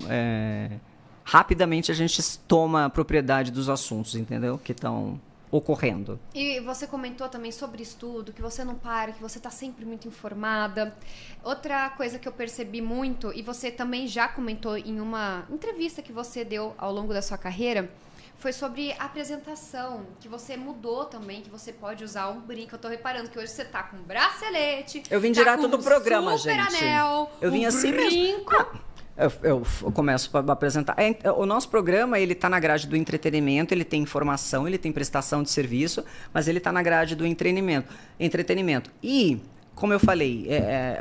Speaker 2: rapidamente a gente toma a propriedade dos assuntos, entendeu? Que estão ocorrendo.
Speaker 1: E você comentou também sobre estudo, que você não para, que você está sempre muito informada. Outra coisa que eu percebi muito, e você também já comentou em uma entrevista que você deu ao longo da sua carreira, foi sobre a apresentação, que você mudou também, que você pode usar um brinco. Eu tô reparando que hoje você tá com um bracelete.
Speaker 2: Eu vim direto do programa,
Speaker 1: super
Speaker 2: gente.
Speaker 1: Anel,
Speaker 2: eu vim assim
Speaker 1: brinco.
Speaker 2: Mesmo. Eu começo a apresentar. O nosso programa, ele tá na grade do entretenimento, ele tem informação, ele tem prestação de serviço, mas ele tá na grade do entretenimento. E, como eu falei,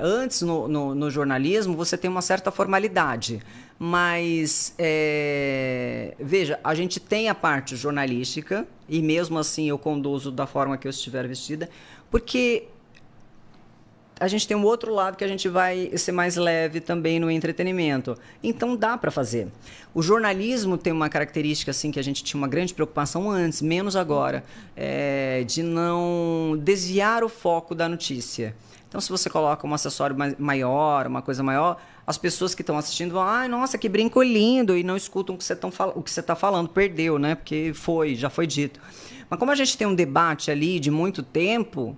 Speaker 2: antes no jornalismo, você tem uma certa formalidade. Mas, veja, a gente tem a parte jornalística, e mesmo assim eu conduzo da forma que eu estiver vestida, porque a gente tem um outro lado que a gente vai ser mais leve também no entretenimento. Então dá para fazer. O jornalismo tem uma característica assim que a gente tinha uma grande preocupação antes, menos agora, de não desviar o foco da notícia. Então, se você coloca um acessório maior, uma coisa maior, as pessoas que estão assistindo vão, ai, nossa, que brinco lindo, e não escutam o que você está falando, perdeu, né? Porque já foi dito. Mas como a gente tem um debate ali de muito tempo,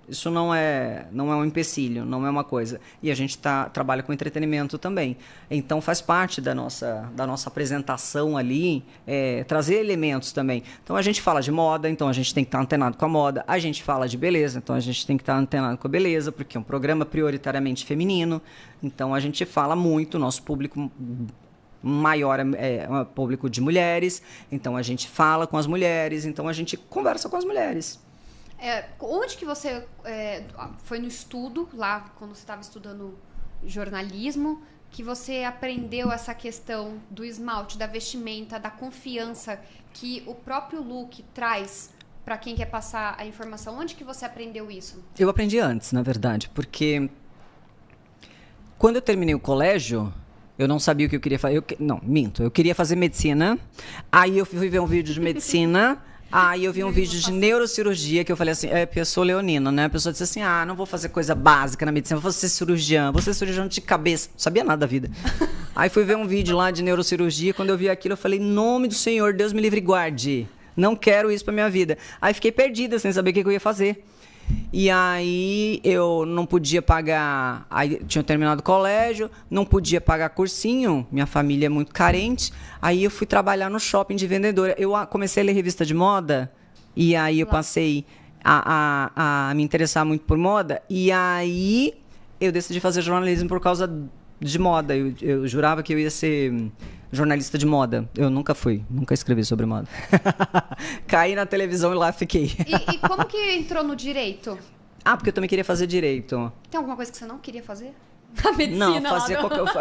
Speaker 2: Isso não é um empecilho, não é uma coisa. E a gente trabalha com entretenimento também. Então faz parte da nossa apresentação ali, trazer elementos também. Então a gente fala de moda, então a gente tem que estar antenado com a moda. A gente fala de beleza, então a gente tem que estar antenado com a beleza, porque é um programa prioritariamente feminino. Então a gente fala muito, nosso público maior é um público de mulheres, então a gente fala com as mulheres, então a gente conversa com as mulheres.
Speaker 1: Onde que você foi no estudo, lá quando você estava estudando jornalismo, que você aprendeu essa questão do esmalte, da vestimenta, da confiança que o próprio look traz para quem quer passar a informação? Onde que você aprendeu isso?
Speaker 2: Eu aprendi antes, na verdade, porque quando eu terminei o colégio, eu não sabia o que eu queria fazer. Não, minto. Eu queria fazer medicina. Aí eu fui ver um vídeo de medicina. Aí eu vi um vídeo de neurocirurgia que eu falei assim, porque eu sou leonina, né? A pessoa disse assim, não vou fazer coisa básica na medicina, vou ser cirurgiã de cabeça. Não sabia nada da vida. Aí fui ver um vídeo lá de neurocirurgia, quando eu vi aquilo eu falei, em nome do Senhor, Deus me livre e guarde. Não quero isso pra minha vida. Aí fiquei perdida, sem saber o que eu ia fazer. E aí eu não podia pagar, aí tinha terminado o colégio, não podia pagar cursinho, minha família é muito carente, aí eu fui trabalhar no shopping de vendedora. Eu comecei a ler revista de moda, e aí eu passei a me interessar muito por moda, e aí eu decidi fazer jornalismo por causa de moda. Eu jurava que eu ia ser jornalista de moda. Eu nunca fui, nunca escrevi sobre moda. Caí na televisão e lá fiquei.
Speaker 1: E como que entrou no direito?
Speaker 2: Porque eu também queria fazer direito.
Speaker 1: Tem alguma coisa que você não queria fazer? A medicina?
Speaker 2: Não, eu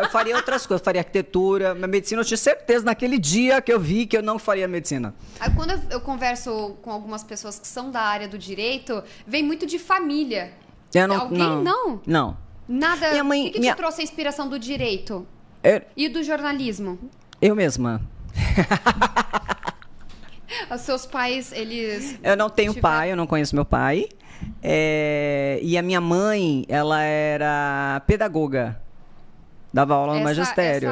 Speaker 2: faria outras coisas. Eu faria arquitetura. Na medicina eu tinha certeza naquele dia que eu vi que eu não faria medicina.
Speaker 1: Aí, quando eu converso com algumas pessoas que são da área do direito, vem muito de família. Alguém não?
Speaker 2: Não.
Speaker 1: Nada. O que te trouxe a inspiração do direito? E do jornalismo?
Speaker 2: Eu mesma.
Speaker 1: Os seus pais, eles...
Speaker 2: Eu não tenho pai, eu não conheço meu pai. E a minha mãe, ela era pedagoga. Dava aula no magistério.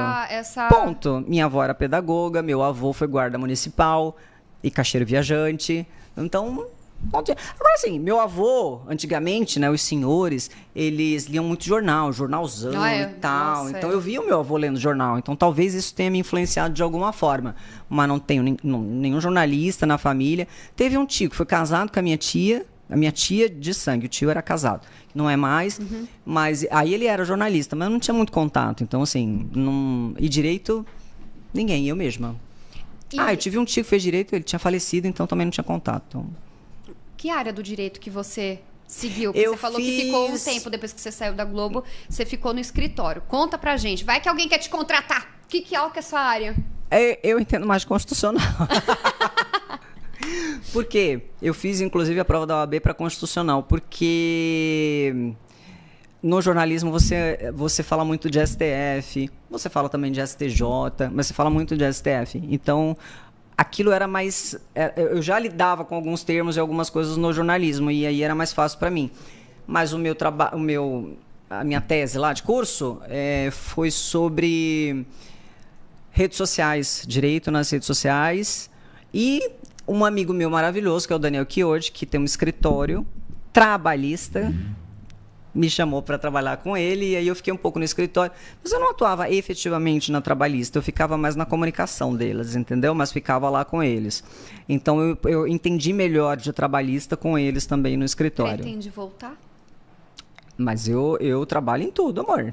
Speaker 2: Ponto. Minha avó era pedagoga, meu avô foi guarda municipal e caixeiro viajante. Então... Agora, assim, meu avô, antigamente, né, os senhores, eles liam muito jornalzão e tal. Nossa, então, eu via o meu avô lendo jornal. Então, talvez isso tenha me influenciado de alguma forma. Mas não tenho nenhum jornalista na família. Teve um tio que foi casado com a minha tia de sangue. O tio era casado. Não é mais, mas aí ele era jornalista, mas não tinha muito contato. Então, assim, e direito, ninguém, eu mesma. Eu tive um tio que fez direito, ele tinha falecido, então também não tinha contato. Então...
Speaker 1: Que área do direito que você seguiu? Porque você falou que ficou um tempo depois que você saiu da Globo, você ficou no escritório. Conta pra gente. Vai que alguém quer te contratar. O que é a sua área?
Speaker 2: Eu entendo mais constitucional. Por quê? Eu fiz, inclusive, a prova da OAB para constitucional. Porque no jornalismo você fala muito de STF, você fala também de STJ, mas você fala muito de STF. Então... aquilo era mais... eu já lidava com alguns termos e algumas coisas no jornalismo, e aí era mais fácil para mim. Mas a minha tese lá de curso foi sobre redes sociais, direito nas redes sociais. E um amigo meu maravilhoso, que é o Daniel Chiodi, que tem um escritório trabalhista, me chamou para trabalhar com ele, e aí eu fiquei um pouco no escritório, mas eu não atuava efetivamente na trabalhista, eu ficava mais na comunicação deles, entendeu? Mas ficava lá com eles. Então eu entendi melhor de trabalhista com eles também no escritório.
Speaker 1: Pretende voltar?
Speaker 2: Mas eu trabalho em tudo, amor.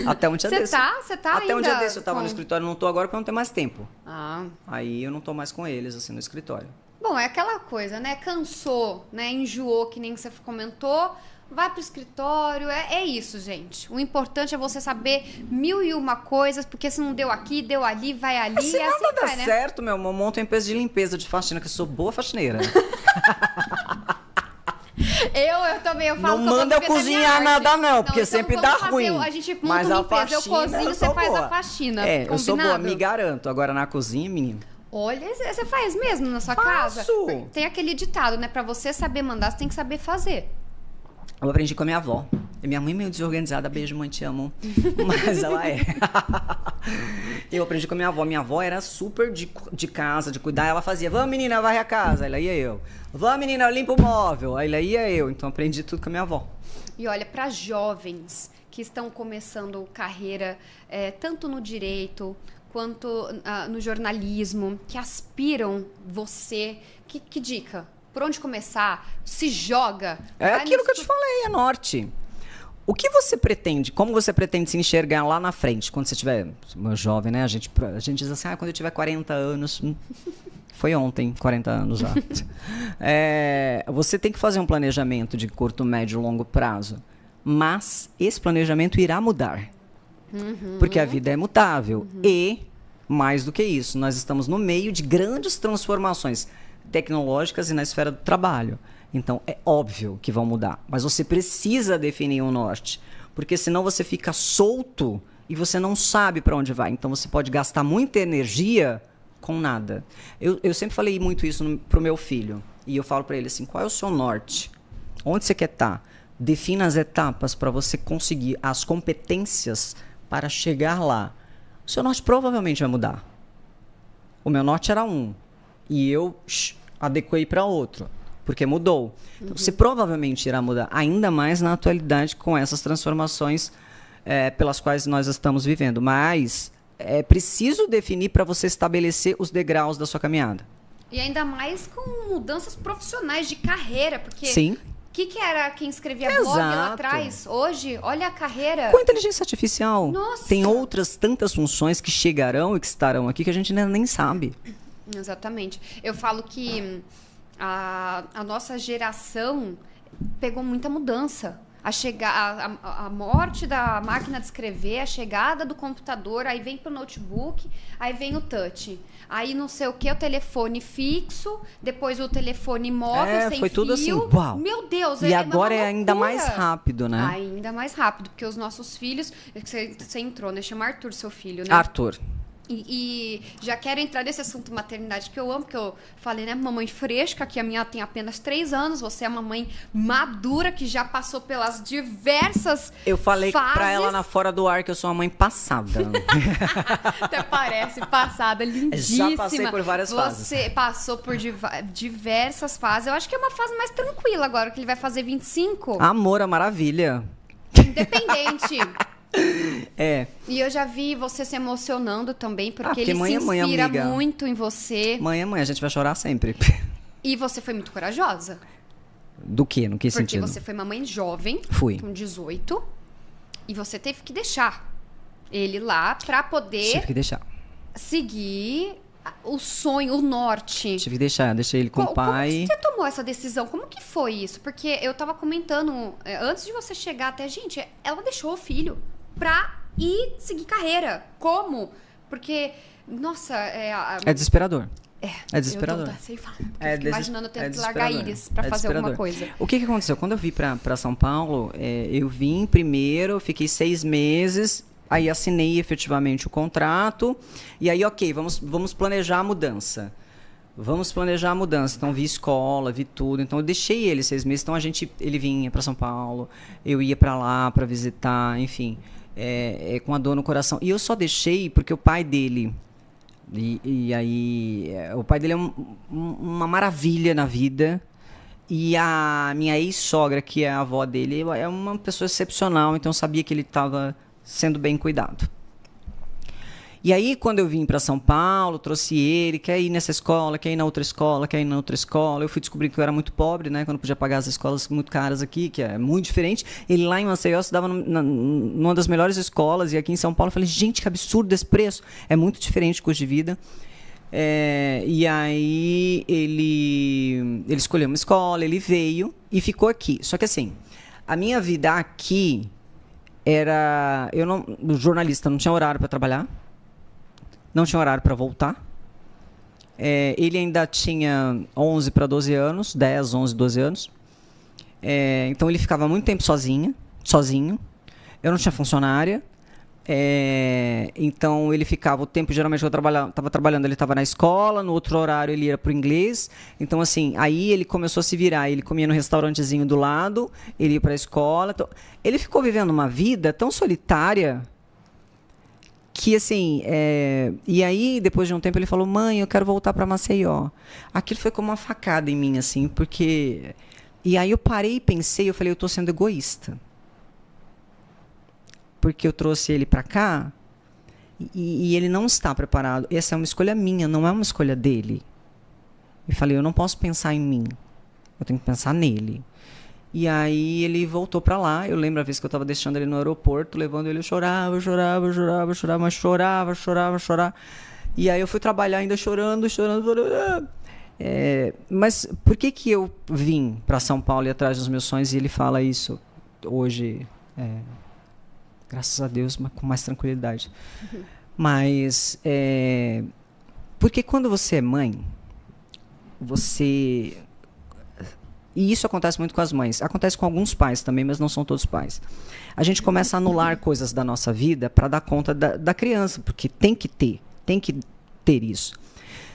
Speaker 2: Até um dia desse.
Speaker 1: Você tá
Speaker 2: Até um dia desse eu tava no escritório, não tô agora porque eu não tenho mais tempo.
Speaker 1: Ah.
Speaker 2: Aí eu não tô mais com eles, assim, no escritório.
Speaker 1: Bom, é aquela coisa, né? Cansou, né? Enjoou, que nem você comentou. Vai pro escritório, é isso, gente. O importante é você saber 1001 coisas, porque se não deu aqui, deu ali, vai ali,
Speaker 2: se
Speaker 1: e assim
Speaker 2: nada
Speaker 1: vai,
Speaker 2: der
Speaker 1: né?
Speaker 2: certo, meu amor, monta uma empresa de limpeza, de faxina, que eu sou boa faxineira.
Speaker 1: Eu também, eu falo
Speaker 2: não manda eu cozinhar nada, não, porque então sempre dá ruim.
Speaker 1: A gente monta uma limpeza, eu cozinho, você faz a faxina.
Speaker 2: Eu sou boa, me garanto. Agora na cozinha, menino.
Speaker 1: Olha, você faz mesmo na sua casa? Tem aquele ditado, né? Pra você saber mandar, você tem que saber fazer.
Speaker 2: Eu aprendi com a minha avó. Minha mãe é meio desorganizada, beijo, mãe, te amo. Mas ela é. Eu aprendi com a minha avó. Minha avó era super de casa, de cuidar. Ela fazia, vamos menina, varre a casa. Aí lá ia eu. Vamos menina, limpa o móvel. Aí lá ia eu. Então aprendi tudo com a minha avó.
Speaker 1: E olha, para jovens que estão começando carreira, tanto no direito quanto no jornalismo, que aspiram você, que dica? Por onde começar? Se joga?
Speaker 2: É aquilo que eu te falei, é norte. O que você pretende? Como você pretende se enxergar lá na frente, quando você estiver jovem, né? A gente diz assim, quando eu tiver 40 anos... Foi ontem, 40 anos já. Você tem que fazer um planejamento de curto, médio e longo prazo. Mas esse planejamento irá mudar. Porque a vida é mutável. E, mais do que isso, nós estamos no meio de grandes transformações tecnológicas e na esfera do trabalho. Então, é óbvio que vão mudar. Mas você precisa definir um norte. Porque senão você fica solto e você não sabe para onde vai. Então, você pode gastar muita energia com nada. Eu sempre falei muito isso pro meu filho. E eu falo para ele assim, qual é o seu norte? Onde você quer estar? Defina as etapas para você conseguir as competências para chegar lá. O seu norte provavelmente vai mudar. O meu norte era um. E eu adequei para outro. Porque mudou. Então, você provavelmente irá mudar. Ainda mais na atualidade com essas transformações pelas quais nós estamos vivendo. Mas é preciso definir para você estabelecer os degraus da sua caminhada.
Speaker 1: E ainda mais com mudanças profissionais de carreira. Porque
Speaker 2: sim.
Speaker 1: Que era quem escrevia blog lá atrás? Hoje, olha a carreira.
Speaker 2: Com inteligência artificial.
Speaker 1: Nossa.
Speaker 2: Tem outras tantas funções que chegarão e que estarão aqui que a gente ainda nem sabe.
Speaker 1: Exatamente. Eu falo que a nossa geração pegou muita mudança. A morte da máquina de escrever, a chegada do computador, aí vem pro notebook, aí vem o touch. Aí não sei o que, o telefone fixo, depois o telefone móvel sem
Speaker 2: foi
Speaker 1: fio.
Speaker 2: Tudo assim, uau.
Speaker 1: Meu Deus,
Speaker 2: e agora é ainda mais rápido, né?
Speaker 1: Ainda mais rápido, porque os nossos filhos... Você entrou, né? Chama Arthur, seu filho, né?
Speaker 2: Arthur.
Speaker 1: E já quero entrar nesse assunto maternidade que eu amo, porque eu falei, né, mamãe fresca, que a minha tem apenas 3 anos, você é uma mãe madura que já passou pelas diversas
Speaker 2: Eu falei
Speaker 1: fases.
Speaker 2: Pra ela na fora do ar que eu sou uma mãe passada.
Speaker 1: Até parece passada, lindíssima.
Speaker 2: Já passei por várias fases.
Speaker 1: Você passou por diversas fases. Eu acho que é uma fase mais tranquila agora, que ele vai fazer 25.
Speaker 2: Amor, a maravilha.
Speaker 1: Independente. E eu já vi você se emocionando também, porque ele se inspira muito em você.
Speaker 2: Mãe é mãe, a gente vai chorar sempre.
Speaker 1: E você foi muito corajosa.
Speaker 2: Do quê? No que sentido?
Speaker 1: Porque você foi uma mãe jovem,
Speaker 2: Fui.
Speaker 1: Com 18, e você teve que deixar ele lá pra poder
Speaker 2: Tive que deixar.
Speaker 1: Seguir o sonho, o norte.
Speaker 2: Tive que deixar, deixei ele com o pai.
Speaker 1: Como você tomou essa decisão? Como que foi isso? Porque eu tava comentando, antes de você chegar até, gente, ela deixou o filho pra ir seguir carreira. Como? Porque, nossa...
Speaker 2: É desesperador. É desesperador.
Speaker 1: Eu tô sem falar. Eu fico imaginando eu tendo que largar Íris pra fazer alguma coisa.
Speaker 2: O que aconteceu? Quando eu vim pra São Paulo, eu vim primeiro, fiquei 6 meses, aí assinei efetivamente o contrato, e aí, ok, vamos planejar a mudança. Vamos planejar a mudança. Então, vi escola, vi tudo. Então, eu deixei ele 6 meses. Então, ele vinha pra São Paulo, eu ia pra lá pra visitar, enfim, com a dor no coração. E eu só deixei porque o pai dele... E aí, o pai dele é uma maravilha na vida. E a minha ex-sogra, que é a avó dele, é uma pessoa excepcional. Então, eu sabia que ele estava sendo bem cuidado. E aí, quando eu vim para São Paulo, trouxe ele, quer ir nessa escola, quer ir na outra escola, quer ir na outra escola. Eu fui descobrir que eu era muito pobre, né? Que eu não podia pagar as escolas muito caras aqui, que é muito diferente. Ele lá em Maceió estudava numa das melhores escolas, e aqui em São Paulo eu falei, gente, que absurdo esse preço. É muito diferente o custo de vida. E aí, ele escolheu uma escola, ele veio e ficou aqui. Só que assim, a minha vida aqui era... jornalista, não tinha horário para trabalhar. Não tinha horário para voltar. Ele ainda tinha 11 para 12 anos, 10, 11, 12 anos. Então, ele ficava muito tempo sozinho. Eu não tinha funcionária. Então ele ficava o tempo, geralmente eu estava trabalhando, ele estava na escola, no outro horário ele ia pro inglês. Então assim, aí ele começou a se virar, ele comia no restaurantezinho do lado, ele ia para a escola. Então, ele ficou vivendo uma vida tão solitária que assim, e aí depois de um tempo ele falou: mãe, eu quero voltar para Maceió. Aquilo foi como uma facada em mim, assim, porque... E aí eu parei e pensei, eu falei: eu estou sendo egoísta. Porque eu trouxe ele para cá e ele não está preparado. Essa é uma escolha minha, não é uma escolha dele. Eu falei: eu não posso pensar em mim, eu tenho que pensar nele. E aí ele voltou para lá. Eu lembro a vez que eu estava deixando ele no aeroporto, levando ele, eu chorava. Mas chorava. E aí eu fui trabalhar ainda chorando. Mas por que eu vim para São Paulo e atrás dos meus sonhos? E ele fala isso hoje... graças a Deus, mas com mais tranquilidade. Mas, porque quando você é mãe, você... E isso acontece muito com as mães. Acontece com alguns pais também, mas não são todos pais. A gente começa a anular coisas da nossa vida para dar conta da criança, porque tem que ter isso.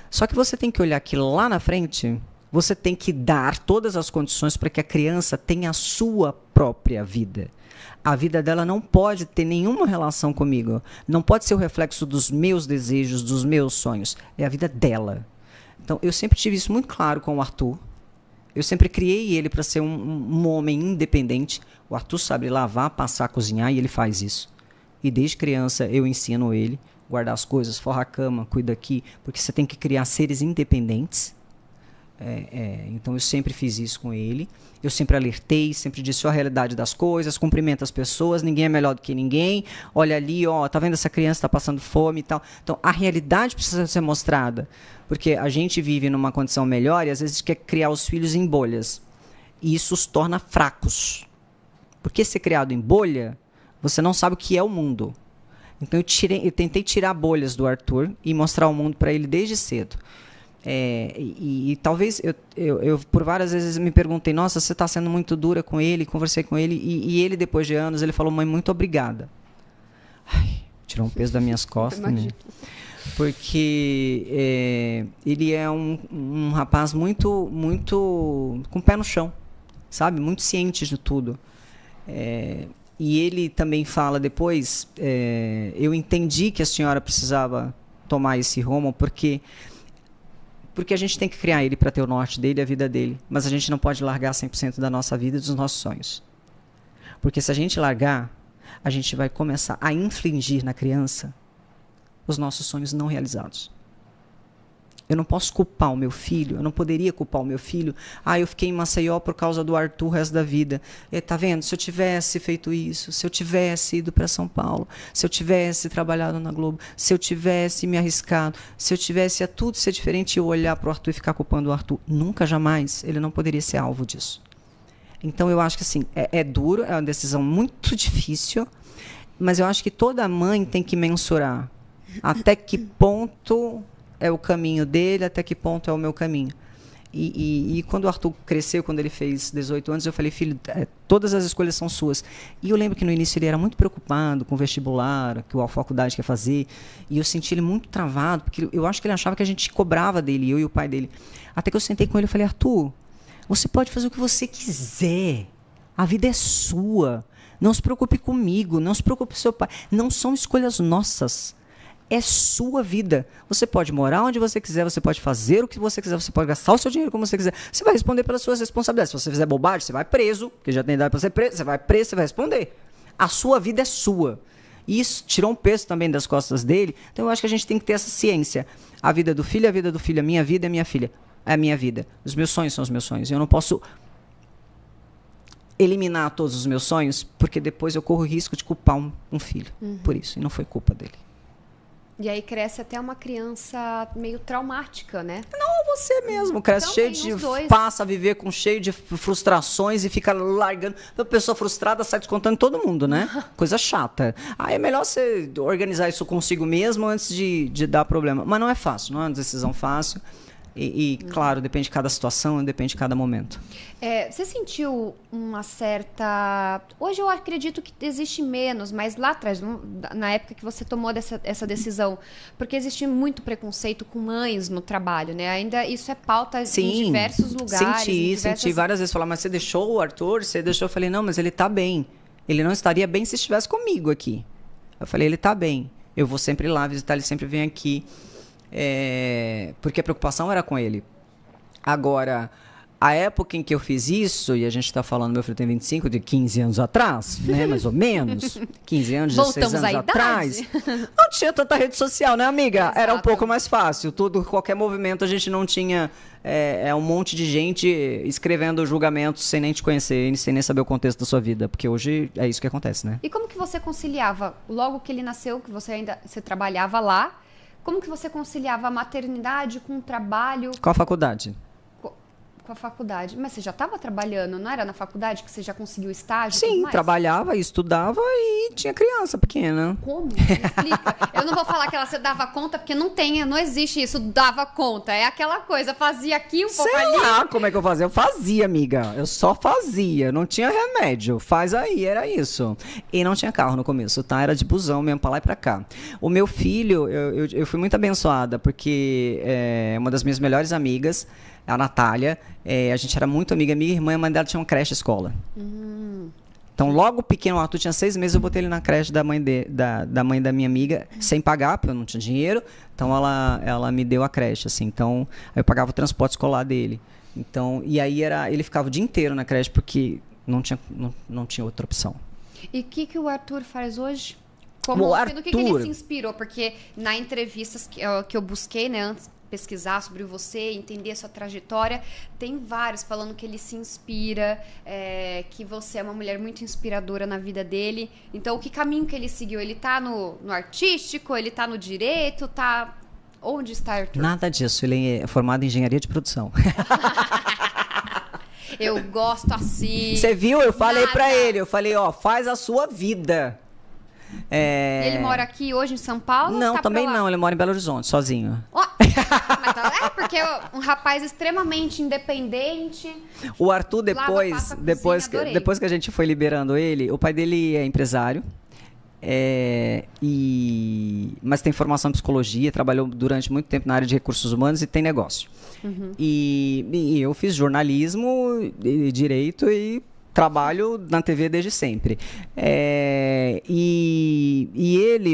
Speaker 2: Só que você tem que olhar que lá na frente, você tem que dar todas as condições para que a criança tenha a sua própria vida. A vida dela não pode ter nenhuma relação comigo. Não pode ser o reflexo dos meus desejos, dos meus sonhos. É a vida dela. Então, eu sempre tive isso muito claro com o Arthur. Eu sempre criei ele para ser um homem independente. O Arthur sabe lavar, passar, cozinhar, e ele faz isso. E desde criança eu ensino ele a guardar as coisas, forra a cama, cuida aqui, porque você tem que criar seres independentes. Então eu sempre fiz isso com ele. Eu sempre alertei, sempre disse a realidade das coisas, cumprimenta as pessoas, ninguém é melhor do que ninguém. Olha ali, tá vendo essa criança está passando fome e tal. Então a realidade precisa ser mostrada, porque a gente vive numa condição melhor e às vezes quer criar os filhos em bolhas. E isso os torna fracos. Porque ser criado em bolha, você não sabe o que é o mundo. Então eu tentei tirar bolhas do Arthur e mostrar o mundo para ele desde cedo. E talvez eu por várias vezes me perguntei: nossa, você está sendo muito dura com ele. Conversei com ele e ele, depois de anos, ele falou: mãe, muito obrigada. Tirou um peso das minhas costas, né? Porque ele é um rapaz muito com o pé no chão, sabe? Muito ciente de tudo. E ele também fala depois: eu entendi que a senhora precisava tomar esse rumo porque a gente tem que criar ele para ter o norte dele e a vida dele. Mas a gente não pode largar 100% da nossa vida e dos nossos sonhos. Porque se a gente largar, a gente vai começar a infligir na criança os nossos sonhos não realizados. Eu não posso culpar o meu filho, eu não poderia culpar o meu filho. Eu fiquei em Maceió por causa do Arthur o resto da vida. Tá vendo? Se eu tivesse feito isso, se eu tivesse ido para São Paulo, se eu tivesse trabalhado na Globo, se eu tivesse me arriscado, se eu tivesse a tudo ser diferente e eu olhar para o Arthur e ficar culpando o Arthur, nunca, jamais, ele não poderia ser alvo disso. Então eu acho que assim, é duro, é uma decisão muito difícil, mas eu acho que toda mãe tem que mensurar até que ponto é o caminho dele, até que ponto é o meu caminho. E quando o Arthur cresceu, quando ele fez 18 anos, eu falei: filho, todas as escolhas são suas. E eu lembro que no início ele era muito preocupado com o vestibular, que a faculdade quer fazer, e eu senti ele muito travado, porque eu acho que ele achava que a gente cobrava dele, eu e o pai dele. Até que eu sentei com ele e falei: Arthur, você pode fazer o que você quiser, a vida é sua, não se preocupe comigo, não se preocupe com seu pai, não são escolhas nossas. É sua vida. Você pode morar onde você quiser, você pode fazer o que você quiser, você pode gastar o seu dinheiro como você quiser. Você vai responder pelas suas responsabilidades. Se você fizer bobagem, você vai preso, porque já tem idade para ser preso, você vai preso, você vai responder. A sua vida é sua. E isso tirou um peso também das costas dele. Então eu acho que a gente tem que ter essa ciência. A vida do filho é a vida do filho, a minha vida é minha filha. É a minha vida. Os meus sonhos são os meus sonhos. Eu não posso eliminar todos os meus sonhos, porque depois eu corro o risco de culpar um filho por isso. E não foi culpa dele.
Speaker 1: E aí cresce até uma criança meio traumática, né?
Speaker 2: Não, você mesmo cresce cheio de... Passa a viver cheio de frustrações e fica largando. A pessoa frustrada sai descontando todo mundo, né? Coisa chata. Aí é melhor você organizar isso consigo mesmo antes de dar problema. Mas não é fácil, não é uma decisão fácil. Claro, depende de cada situação, depende de cada momento.
Speaker 1: Você sentiu uma certa... Hoje eu acredito que existe menos, mas lá atrás, na época que você tomou essa decisão, porque existe muito preconceito com mães no trabalho, né? Ainda isso é pauta em diversos lugares.
Speaker 2: Senti várias vezes falar, mas você deixou o Arthur? Você deixou? Eu falei, não, mas ele tá bem. Ele não estaria bem se estivesse comigo aqui. Eu falei, ele tá bem. Eu vou sempre lá visitar, ele sempre vem aqui. Porque a preocupação era com ele. Agora, a época em que eu fiz isso, e a gente está falando, meu filho tem 25, de 15 anos atrás, né? Mais ou menos. 15 anos, 16 anos atrás. Não tinha tanta rede social, né, amiga?
Speaker 1: Exato.
Speaker 2: Era um pouco mais fácil. Qualquer movimento, a gente não tinha um monte de gente escrevendo julgamentos sem nem te conhecer, sem nem saber o contexto da sua vida. Porque hoje é isso que acontece, né?
Speaker 1: E como que você conciliava, logo que ele nasceu, que você trabalhava lá, como que você conciliava a maternidade com o trabalho?
Speaker 2: Com a faculdade.
Speaker 1: Com a faculdade. Mas você já estava trabalhando, não era na faculdade que você já conseguiu estágio?
Speaker 2: Sim, trabalhava, estudava e tinha criança pequena.
Speaker 1: Como? Me explica. Eu não vou falar que você dava conta, porque não existe isso, dava conta. É aquela coisa, fazia aqui um pouco ali.
Speaker 2: Sei lá como é que eu fazia. Eu fazia, amiga. Eu só fazia. Não tinha remédio. Faz aí, era isso. E não tinha carro no começo, tá? Era de busão mesmo, pra lá e pra cá. O meu filho, eu fui muito abençoada, porque uma das minhas melhores amigas, a Natália, a gente era muito amiga, minha irmã e a mãe dela tinham creche escola. Então, logo pequeno, o Arthur tinha 6 meses, eu botei ele na creche da mãe da minha amiga, sem pagar, porque eu não tinha dinheiro. Então, ela me deu a creche, assim. Então, eu pagava o transporte escolar dele. Então, e aí ele ficava o dia inteiro na creche, porque não tinha outra opção.
Speaker 1: E o que o Arthur faz hoje? No que ele se inspirou? Porque na entrevistas que eu busquei, né, antes pesquisar sobre você, entender a sua trajetória, tem vários falando que ele se inspira, que você é uma mulher muito inspiradora na vida dele. Então, que caminho que ele seguiu? Ele tá no artístico? Ele tá no direito? Onde está Arthur?
Speaker 2: Nada disso. Ele é formado em engenharia de produção.
Speaker 1: Eu gosto assim.
Speaker 2: Você viu? Eu falei pra ele, eu falei, faz a sua vida.
Speaker 1: Ele mora aqui hoje em São Paulo?
Speaker 2: Não, também não. Ele mora em Belo Horizonte, sozinho.
Speaker 1: Porque um rapaz extremamente independente.
Speaker 2: O Arthur, depois que a gente foi liberando ele, o pai dele é empresário. Mas tem formação em psicologia, trabalhou durante muito tempo na área de recursos humanos e tem negócio. E eu fiz jornalismo e direito e trabalho na TV desde sempre.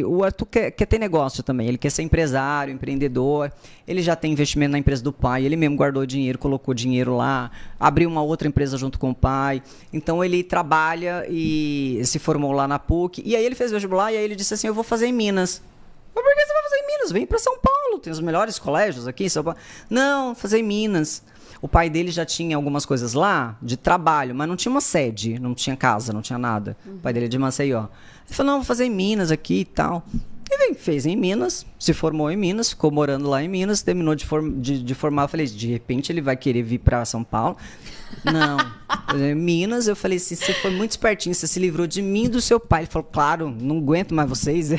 Speaker 2: O Arthur quer ter negócio também. Ele quer ser empresário, empreendedor. Ele já tem investimento na empresa do pai. Ele mesmo guardou dinheiro, colocou dinheiro lá. Abriu uma outra empresa junto com o pai. Então, ele trabalha e se formou lá na PUC. E aí, ele fez vestibular e aí ele disse assim, eu vou fazer em Minas. Mas por que você vai fazer em Minas? Vem para São Paulo. Tem os melhores colégios aqui em São Paulo. Não, fazer em Minas. O pai dele já tinha algumas coisas lá de trabalho, mas não tinha uma sede, não tinha casa, não tinha nada. O pai dele é de Maceió. Ele falou, não, vou fazer em Minas aqui e tal. E fez em Minas, se formou em Minas, ficou morando lá em Minas, terminou de formar. Eu falei, de repente ele vai querer vir para São Paulo. Não. Minas, eu falei assim, você foi muito espertinho, você se livrou de mim e do seu pai. Ele falou, claro, não aguento mais vocês.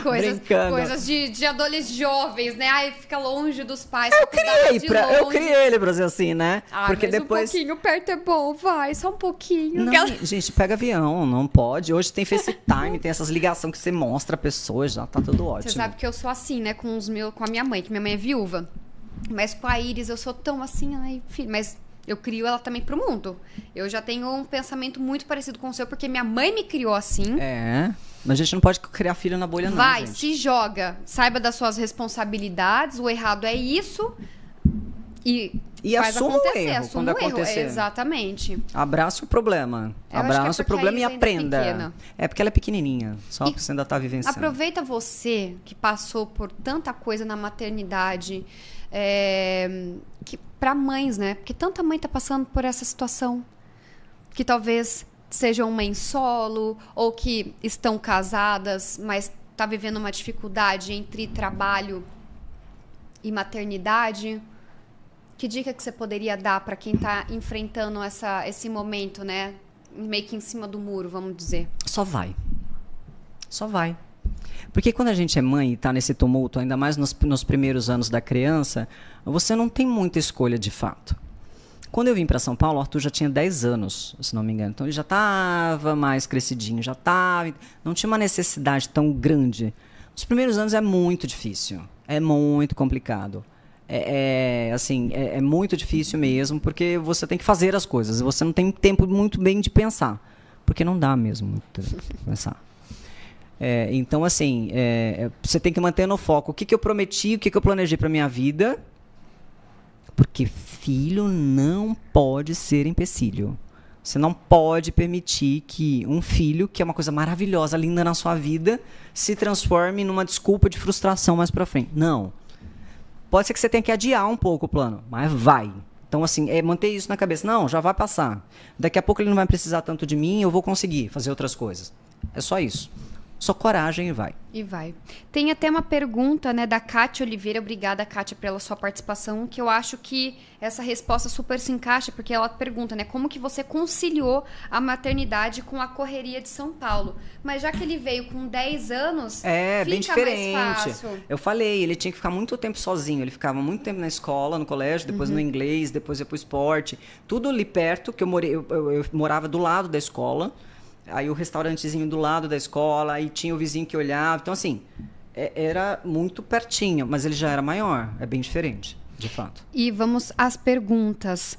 Speaker 1: Coisas de adolescentes jovens, né? Ai, fica longe dos pais.
Speaker 2: Eu criei ele pra ser assim, né?
Speaker 1: Porque mas depois... um pouquinho perto é bom, vai, só um pouquinho.
Speaker 2: Não, gente, pega avião, não pode. Hoje tem FaceTime, tem essas ligações que você mostra a pessoa, já tá tudo ótimo.
Speaker 1: Você sabe que eu sou assim, né? Com a minha mãe, que minha mãe é viúva. Mas com a Iris eu sou tão assim, ai, filho, mas eu crio ela também pro mundo. Eu já tenho um pensamento muito parecido com o seu, porque minha mãe me criou assim.
Speaker 2: Mas a gente não pode criar filho na bolha, não.
Speaker 1: Vai,
Speaker 2: gente.
Speaker 1: se joga. Saiba das suas responsabilidades. O errado é isso. E faz
Speaker 2: assuma
Speaker 1: acontecer.
Speaker 2: o erro quando acontecer.
Speaker 1: Exatamente.
Speaker 2: Abraça o problema. Abraça o problema e aprenda. É porque ela é pequenininha. Só que você ainda tá vivenciando.
Speaker 1: Aproveita você que passou por tanta coisa na maternidade. Para mães, né? Porque tanta mãe tá passando por essa situação. Que talvez sejam mães solo ou que estão casadas, mas tá vivendo uma dificuldade entre trabalho e maternidade. Que dica que você poderia dar para quem tá enfrentando esse momento, né? Meio que em cima do muro, vamos dizer.
Speaker 2: Só vai. Só vai. Porque quando a gente é mãe e está nesse tumulto, ainda mais nos primeiros anos da criança, você não tem muita escolha de fato. Quando eu vim para São Paulo, o Arthur já tinha 10 anos, se não me engano. Então ele já estava mais crescidinho, não tinha uma necessidade tão grande. Os primeiros anos é muito difícil, é muito complicado. É muito difícil mesmo, porque você tem que fazer as coisas. Você não tem tempo muito bem de pensar, porque não dá mesmo muito tempo de pensar. Então, assim, você tem que manter no foco o que eu prometi, o que eu planejei para minha vida. Porque filho não pode ser empecilho. Você não pode permitir que um filho, que é uma coisa maravilhosa, linda na sua vida, se transforme numa desculpa de frustração mais pra frente. Não. Pode ser que você tenha que adiar um pouco o plano, mas vai. Então, assim, manter isso na cabeça. Não, já vai passar. Daqui a pouco ele não vai precisar tanto de mim, eu vou conseguir fazer outras coisas. É só isso. Só coragem e vai.
Speaker 1: E vai. Tem até uma pergunta, né, da Kátia Oliveira. Obrigada, Kátia, pela sua participação, que eu acho que essa resposta super se encaixa, porque ela pergunta, né, como que você conciliou a maternidade com a correria de São Paulo? Mas já que ele veio com 10 anos, fica
Speaker 2: bem diferente.
Speaker 1: Mais fácil.
Speaker 2: Eu falei, ele tinha que ficar muito tempo sozinho. Ele ficava muito tempo na escola, no colégio, depois no inglês, depois ia pro esporte. Tudo ali perto, que eu morava do lado da escola. Aí o restaurantezinho do lado da escola, aí tinha o vizinho que olhava. Então, assim, era muito pertinho, mas ele já era maior. É bem diferente, de fato.
Speaker 1: E vamos às perguntas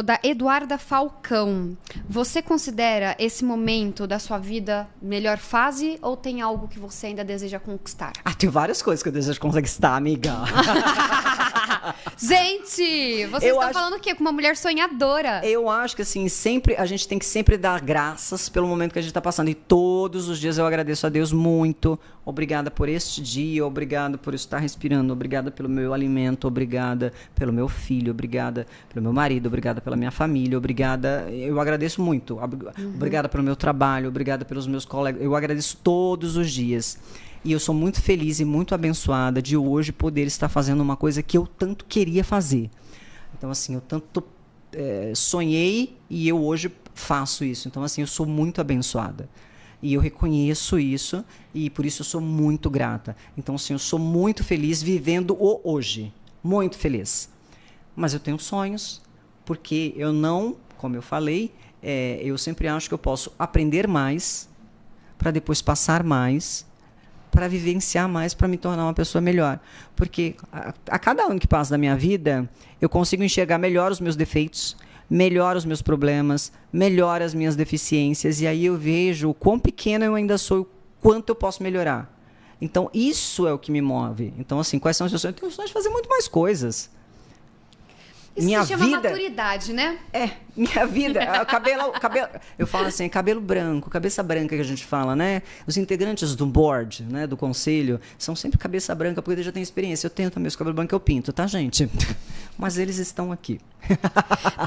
Speaker 1: da Eduarda Falcão. Você considera esse momento da sua vida melhor fase ou tem algo que você ainda deseja conquistar?
Speaker 2: Tem várias coisas que eu desejo conquistar, amiga.
Speaker 1: Gente, vocês estão falando o quê? Com uma mulher sonhadora.
Speaker 2: Eu acho que, assim, a gente tem que sempre dar graças pelo momento que a gente está passando. E todos os dias eu agradeço a Deus muito. Obrigada por este dia, obrigada por estar respirando, obrigada pelo meu alimento, obrigada pelo meu filho, obrigada pelo meu marido, obrigada pela minha família, obrigada. Eu agradeço muito. Obrigada pelo meu trabalho, obrigada pelos meus colegas. Eu agradeço todos os dias. E eu sou muito feliz e muito abençoada de hoje poder estar fazendo uma coisa que eu tanto queria fazer. Então, assim, eu tanto sonhei e eu hoje faço isso. Então, assim, eu sou muito abençoada. E eu reconheço isso e por isso eu sou muito grata. Então, assim, eu sou muito feliz vivendo o hoje. Muito feliz. Mas eu tenho sonhos, porque eu não, como eu falei, eu sempre acho que eu posso aprender mais para depois passar mais, para vivenciar mais, para me tornar uma pessoa melhor. Porque a cada ano que passa da minha vida, eu consigo enxergar melhor os meus defeitos, melhor os meus problemas, melhor as minhas deficiências, e aí eu vejo o quão pequena eu ainda sou, o quanto eu posso melhorar. Então, isso é o que me move. Então, assim, quais são os meus sonhos? Eu tenho sonhos de fazer muito mais coisas.
Speaker 1: Isso se chama maturidade, né?
Speaker 2: Minha vida, cabelo, eu falo assim, cabelo branco, cabeça branca que a gente fala, né? Os integrantes do board, né, do conselho, são sempre cabeça branca, porque eles já têm experiência. Eu tenho também os cabelos brancos, eu pinto, tá, gente? Mas eles estão aqui.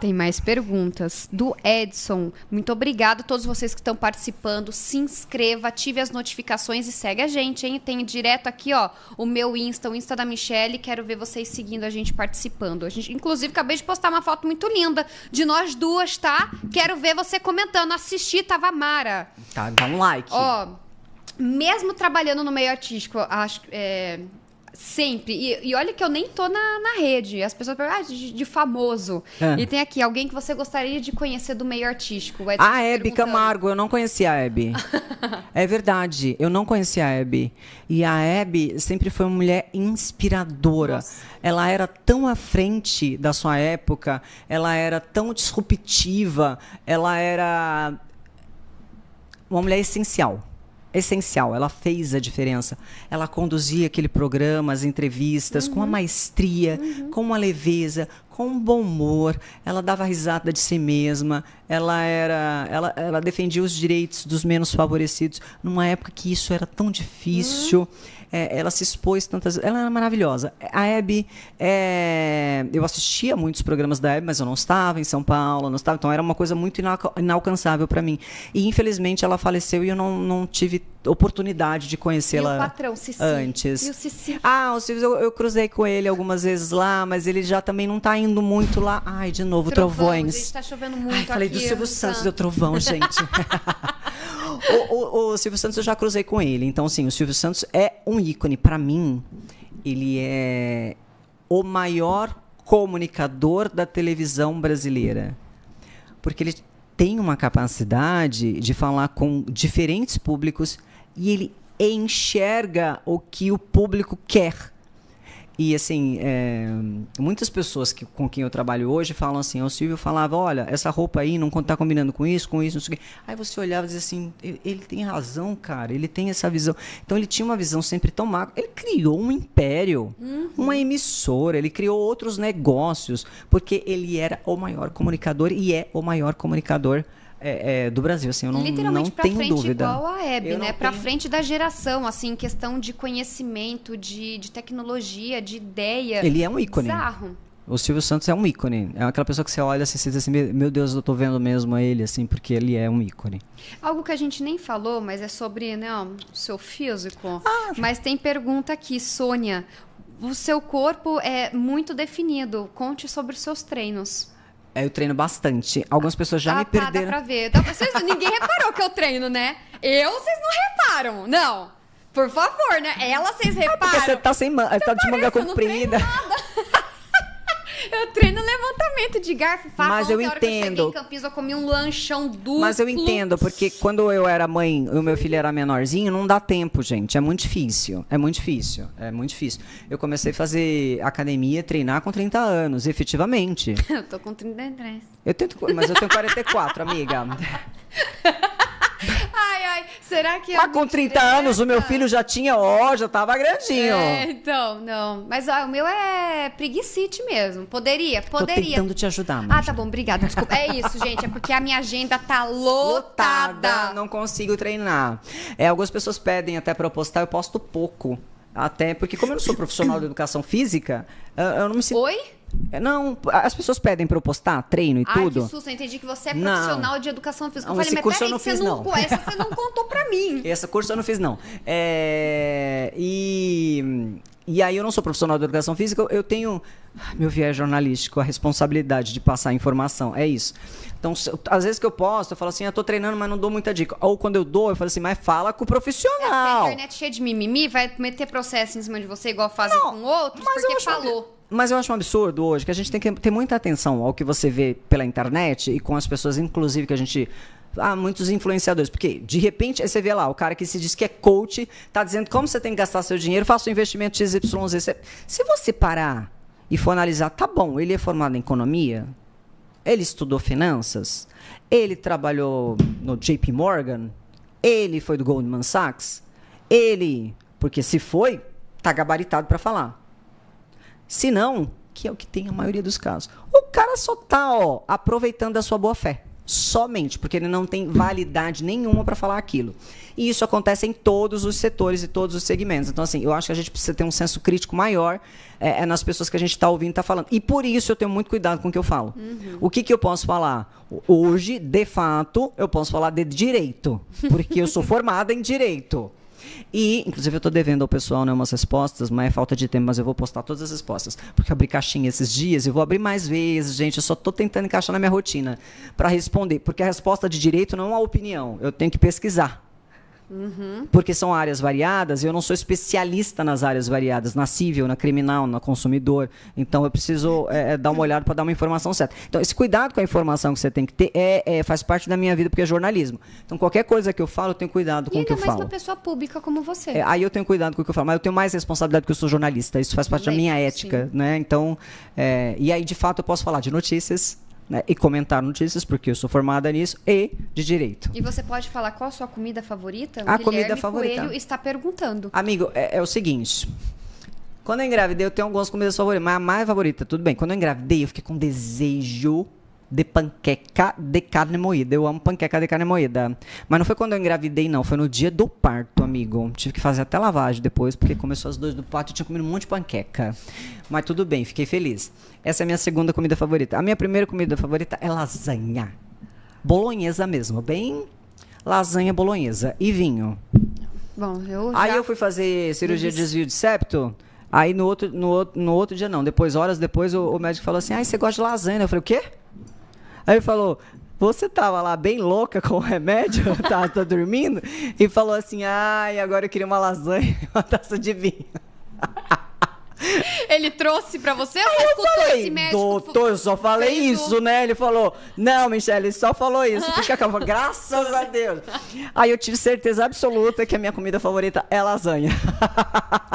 Speaker 1: Tem mais perguntas. Do Edson. Muito obrigada a todos vocês que estão participando. Se inscreva, ative as notificações e segue a gente, hein? Tem direto aqui, ó, o meu Insta, o Insta da Michelle. Quero ver vocês seguindo a gente, participando. A gente, inclusive, acabei de postar uma foto muito linda de nós duas, tá? Quero ver você comentando. Assisti, tava mara.
Speaker 2: Tá, dá um like.
Speaker 1: Ó, mesmo trabalhando no meio artístico, acho sempre. E olha que eu nem tô na rede. As pessoas perguntam, de famoso. E tem aqui, alguém que você gostaria de conhecer do meio artístico.
Speaker 2: A Hebe Camargo, eu não conhecia a Hebe. É verdade, eu não conhecia a Hebe. E a Hebe sempre foi uma mulher inspiradora. Nossa. Ela era tão à frente da sua época, ela era tão disruptiva, ela era uma mulher essencial. Ela fez a diferença. Ela conduzia aquele programa, as entrevistas, com uma maestria, com uma leveza, com um bom humor. Ela dava risada de si mesma. Ela defendia os direitos dos menos favorecidos numa época que isso era tão difícil. Ela se expôs tantas vezes. Ela era maravilhosa. A Hebe, eu assistia muitos programas da Hebe, mas eu não estava em São Paulo, não estava, então era uma coisa muito inalcançável para mim. E infelizmente ela faleceu e eu não tive oportunidade de conhecê-la.
Speaker 1: E o patrão, Cici?
Speaker 2: Antes.
Speaker 1: E o Cici?
Speaker 2: O Cici, eu cruzei com ele algumas vezes lá, mas ele já também não está indo muito lá. Ai, de novo, trovões.
Speaker 1: Gente, tá chovendo muito.
Speaker 2: Falei
Speaker 1: aqui,
Speaker 2: do Silvio Santos, deu trovão, gente. O Silvio Santos eu já cruzei com ele. Então, assim, o Silvio Santos é um ícone. Pra mim, ele é o maior comunicador da televisão brasileira. Porque ele tem uma capacidade de falar com diferentes públicos e ele enxerga o que o público quer. E, assim, muitas pessoas com quem eu trabalho hoje falam assim, o Silvio falava, olha, essa roupa aí não está combinando com isso, não sei o quê. Aí você olhava e dizia assim, ele tem razão, cara, ele tem essa visão. Então, ele tinha uma visão sempre tão macro. Ele criou um império, uma emissora, ele criou outros negócios, porque ele era o maior comunicador e é o maior comunicador do Brasil, assim, eu não tenho dúvida.
Speaker 1: Igual a Hebe, né? Pra frente da geração, assim, questão de conhecimento, de tecnologia, de ideia.
Speaker 2: Ele é um ícone.
Speaker 1: Bizarro.
Speaker 2: O Silvio Santos é um ícone. É aquela pessoa que você olha assim, você diz assim, meu Deus, eu tô vendo mesmo ele, assim, porque ele é um ícone.
Speaker 1: Algo que a gente nem falou, mas é sobre, né, o seu físico. Mas tem pergunta aqui, Sônia. O seu corpo é muito definido. Conte sobre os seus treinos.
Speaker 2: Eu treino bastante. Algumas pessoas já me perderam.
Speaker 1: Dá pra ver. Ninguém reparou que eu treino, né? Vocês não reparam. Não. Por favor, né? Vocês reparam.
Speaker 2: Porque você tá tá de manga comprida.
Speaker 1: Eu treino levantamento de garfo, faca.
Speaker 2: Mas eu
Speaker 1: entendo.
Speaker 2: entendo.
Speaker 1: Que eu cheguei em Campinas, eu comi um lanchão duplo.
Speaker 2: Mas eu entendo, porque quando eu era mãe e o meu filho era menorzinho, não dá tempo, gente. É muito difícil. É muito difícil. É muito difícil. Eu comecei a fazer academia, treinar com 30 anos, efetivamente.
Speaker 1: Eu tô com 33.
Speaker 2: Mas eu tenho 44, amiga.
Speaker 1: Ai, será que...
Speaker 2: Mas com 30 anos, o meu filho já já tava grandinho.
Speaker 1: Então, não. Mas o meu é preguicite mesmo. Poderia.
Speaker 2: Tô tentando te ajudar, mas...
Speaker 1: tá bom, obrigada. Desculpa. É isso, gente. É porque a minha agenda tá lotada.
Speaker 2: Não consigo treinar. Algumas pessoas pedem até pra eu postar, eu posto pouco. Até porque, como eu não sou profissional de educação física, eu não me sinto...
Speaker 1: Oi?
Speaker 2: Não, as pessoas pedem pra eu postar treino e tudo.
Speaker 1: Ai, que susto, eu entendi que você é profissional de educação física. Eu falei,
Speaker 2: esse curso eu não fiz, não.
Speaker 1: Essa você não contou pra mim.
Speaker 2: Esse curso eu não fiz, não. E aí eu não sou profissional de educação física, eu tenho meu viés jornalístico, a responsabilidade de passar a informação, é isso. Então, às vezes que eu posto, eu falo assim, eu tô treinando, mas não dou muita dica. Ou quando eu dou, eu falo assim, mas fala com o profissional.
Speaker 1: A internet cheia de mimimi, vai meter processo em cima de você, igual fazem com outros, porque falou.
Speaker 2: Mas eu acho um absurdo hoje que a gente tem que ter muita atenção ao que você vê pela internet e com as pessoas, inclusive, que a gente... muitos influenciadores, porque de repente aí você vê lá, o cara que se diz que é coach, tá dizendo como você tem que gastar seu dinheiro, faça um investimento XYZ. Se você parar e for analisar, tá bom, ele é formado em economia, ele estudou finanças, ele trabalhou no JP Morgan, ele foi do Goldman Sachs, porque se foi, tá gabaritado para falar. Se não, que é o que tem a maioria dos casos, o cara só tá, aproveitando da sua boa fé. Somente, porque ele não tem validade nenhuma para falar aquilo. E isso acontece em todos os setores e todos os segmentos. Então, assim, eu acho que a gente precisa ter um senso crítico maior nas pessoas que a gente está ouvindo e está falando. E por isso eu tenho muito cuidado com o que eu falo. O que eu posso falar? Hoje, de fato, eu posso falar de direito, porque eu sou formada em direito. E, inclusive, eu estou devendo ao pessoal umas respostas, mas é falta de tempo, mas eu vou postar todas as respostas. Porque eu abri caixinha esses dias, eu vou abrir mais vezes, gente. Eu só estou tentando encaixar na minha rotina para responder. Porque a resposta de direito não é uma opinião, eu tenho que pesquisar. Porque são áreas variadas e eu não sou especialista nas áreas variadas, na civil, na criminal, na consumidor. Então eu preciso dar uma olhada para dar uma informação certa. Então esse cuidado com a informação que você tem que ter faz parte da minha vida, porque é jornalismo. Então qualquer coisa que eu falo, eu tenho cuidado com o que eu falo.
Speaker 1: Ainda mais uma pessoa pública como você.
Speaker 2: Aí eu tenho cuidado com o que eu falo, mas eu tenho mais responsabilidade porque eu sou jornalista. Isso faz parte da minha ética, né? Então, e aí de fato eu posso falar de notícias, né, e comentar notícias, porque eu sou formada nisso, e de direito.
Speaker 1: E você pode falar qual a sua comida favorita?
Speaker 2: A comida favorita.
Speaker 1: Coelho está perguntando.
Speaker 2: Amigo, é o seguinte. Quando eu engravidei, eu tenho algumas comidas favoritas, mas a mais favorita, tudo bem. Quando eu engravidei, eu fiquei com desejo de panqueca de carne moída. Eu amo panqueca de carne moída. Mas não foi quando eu engravidei, não. Foi no dia do parto, amigo. Tive que fazer até lavagem depois, porque começou às 2 do parto e eu tinha comido um monte de panqueca. Mas tudo bem, fiquei feliz. Essa é a minha segunda comida favorita. A minha primeira comida favorita é lasanha. Bolonhesa mesmo, bem lasanha bolonhesa. E vinho.
Speaker 1: Bom,
Speaker 2: Aí eu fui fazer cirurgia de desvio de septo. Aí no outro dia não. Horas depois, o médico falou assim, você gosta de lasanha? Eu falei, o quê? Aí ele falou, você tava lá bem louca com o remédio, tá dormindo, e falou assim, ai, agora eu queria uma lasanha e uma taça de vinho.
Speaker 1: Ele trouxe pra você ou você escutou esse médico?
Speaker 2: Doutor, eu só falei isso, né? Ele falou, não, Michele, ele só falou isso. Fica calma, graças a Deus. Aí eu tive certeza absoluta que a minha comida favorita é lasanha.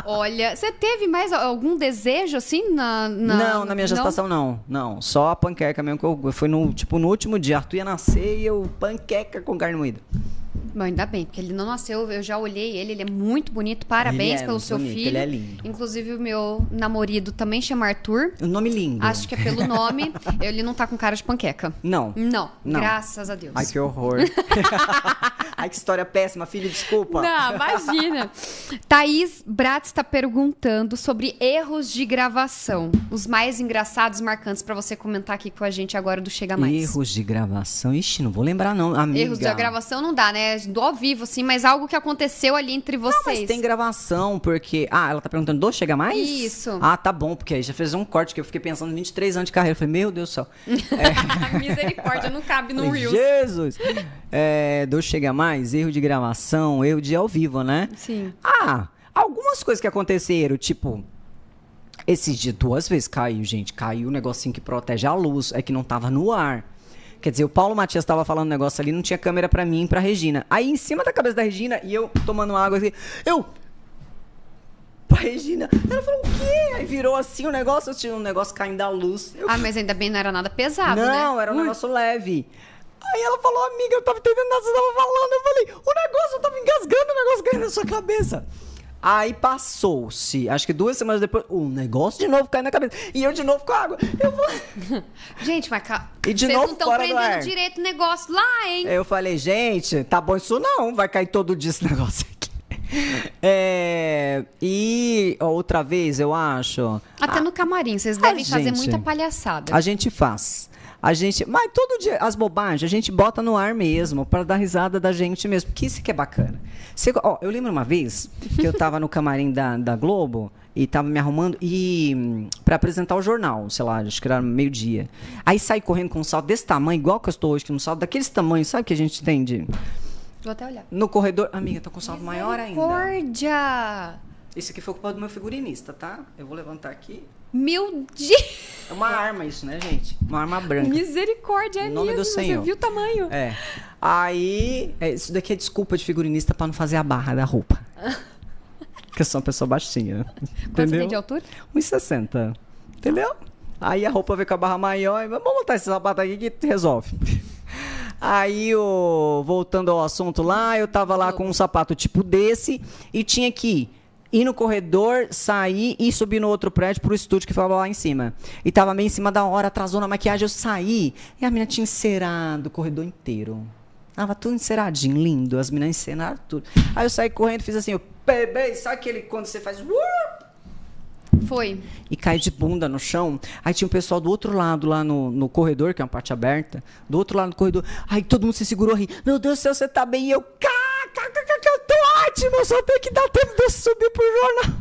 Speaker 1: Olha, você teve mais algum desejo, assim,
Speaker 2: Não, na minha gestação não. Não, só a panqueca mesmo, que eu fui no último dia. Arthur ia nascer e eu panqueca com carne moída.
Speaker 1: Bom, ainda bem, porque ele não nasceu, eu já olhei ele é muito bonito, parabéns pelo seu
Speaker 2: bonito,
Speaker 1: filho.
Speaker 2: ele é lindo.
Speaker 1: Inclusive o meu namorado também chama Arthur.
Speaker 2: Um nome lindo.
Speaker 1: Acho que é pelo nome, ele não tá com cara de panqueca.
Speaker 2: Não,
Speaker 1: graças a Deus.
Speaker 2: Ai, que horror. Ai, que história péssima, filho, desculpa.
Speaker 1: Não, imagina. Thaís Bratz está perguntando sobre erros de gravação. Os mais engraçados, marcantes, pra você comentar aqui com a gente agora do Chega Mais.
Speaker 2: Erros de gravação? Ixi, não vou lembrar não, amiga.
Speaker 1: Erros de gravação não dá, né? Do ao vivo, assim, mas algo que aconteceu ali entre vocês.
Speaker 2: Não, mas tem gravação, porque... Ah, ela tá perguntando do Chega Mais?
Speaker 1: Isso.
Speaker 2: Ah, tá bom, porque aí já fez um corte que eu fiquei pensando em 23 anos de carreira. Eu falei, meu Deus do céu.
Speaker 1: Misericórdia, não cabe no Reels.
Speaker 2: Jesus! Do Chega Mais, erro de gravação, erro de ao vivo, né?
Speaker 1: Sim.
Speaker 2: Ah, algumas coisas que aconteceram, tipo... Esses dias, 2 vezes caiu, gente. Caiu um negocinho que protege a luz, é que não tava no ar. Quer dizer, o Paulo Matias tava falando um negócio ali, não tinha câmera pra mim e pra Regina. Aí, em cima da cabeça da Regina, e eu tomando água assim, pra Regina. Ela falou, o quê? Aí virou assim o negócio, eu tinha um negócio caindo da luz.
Speaker 1: Mas ainda bem não era nada pesado, né?
Speaker 2: Não, era um negócio leve. Aí ela falou, amiga, eu tava entendendo nada que você tava falando. Eu falei, o negócio, eu tava engasgando, o negócio caindo na sua cabeça. Aí passou-se, acho que 2 semanas depois, o negócio de novo caiu na cabeça. E eu de novo com água. Eu falei...
Speaker 1: Gente, mas
Speaker 2: e de
Speaker 1: vocês
Speaker 2: novo
Speaker 1: não estão
Speaker 2: fora do ar.
Speaker 1: prendendo direito o negócio lá, hein?
Speaker 2: Eu falei, gente, tá bom isso não, vai cair todo dia esse negócio aqui. E outra vez, eu acho...
Speaker 1: Até no camarim, vocês devem fazer
Speaker 2: gente,
Speaker 1: muita palhaçada.
Speaker 2: A gente faz. Mas todo dia, as bobagens, a gente bota no ar mesmo, pra dar risada da gente mesmo, porque isso que é bacana. Eu lembro uma vez que eu tava no camarim da Globo e tava me arrumando pra apresentar o jornal, sei lá, acho que era meio-dia. Aí saí correndo com um salto desse tamanho, igual que eu estou hoje, que um salto daqueles tamanhos, sabe que a gente tem de...
Speaker 1: Vou até olhar.
Speaker 2: No corredor... Amiga, tô com um salto maior ainda.
Speaker 1: Misericórdia!
Speaker 2: Isso aqui foi culpa do meu figurinista, tá? Eu vou levantar aqui.
Speaker 1: Meu Deus!
Speaker 2: É uma arma isso, né, gente? Uma arma branca.
Speaker 1: Misericórdia,
Speaker 2: Em nome do Senhor.
Speaker 1: Você viu o tamanho?
Speaker 2: Aí, isso daqui é desculpa de figurinista pra não fazer a barra da roupa. Porque eu sou uma pessoa baixinha.
Speaker 1: Quanto você tem de altura?
Speaker 2: 1,60. Entendeu? Aí a roupa veio com a barra maior. Vamos botar esse sapato aqui que resolve. Aí, voltando ao assunto lá, eu tava lá com um sapato tipo desse e tinha que ir no corredor, sair e subir no outro prédio pro estúdio que ficava lá em cima. E tava meio em cima da hora, atrasou na maquiagem, eu saí e a menina tinha encerado o corredor inteiro. Tava tudo enceradinho, lindo, as meninas enceraram tudo. Aí eu saí correndo e fiz assim, bebê, sabe aquele quando você faz...
Speaker 1: Foi.
Speaker 2: E cai de bunda no chão. Aí tinha um pessoal do outro lado, lá no corredor, que é uma parte aberta. Do outro lado do corredor. Aí todo mundo se segurou a rir. Meu Deus do céu, você tá bem? E eu, eu tô ótimo, eu só tenho que dar tempo de eu subir pro jornal.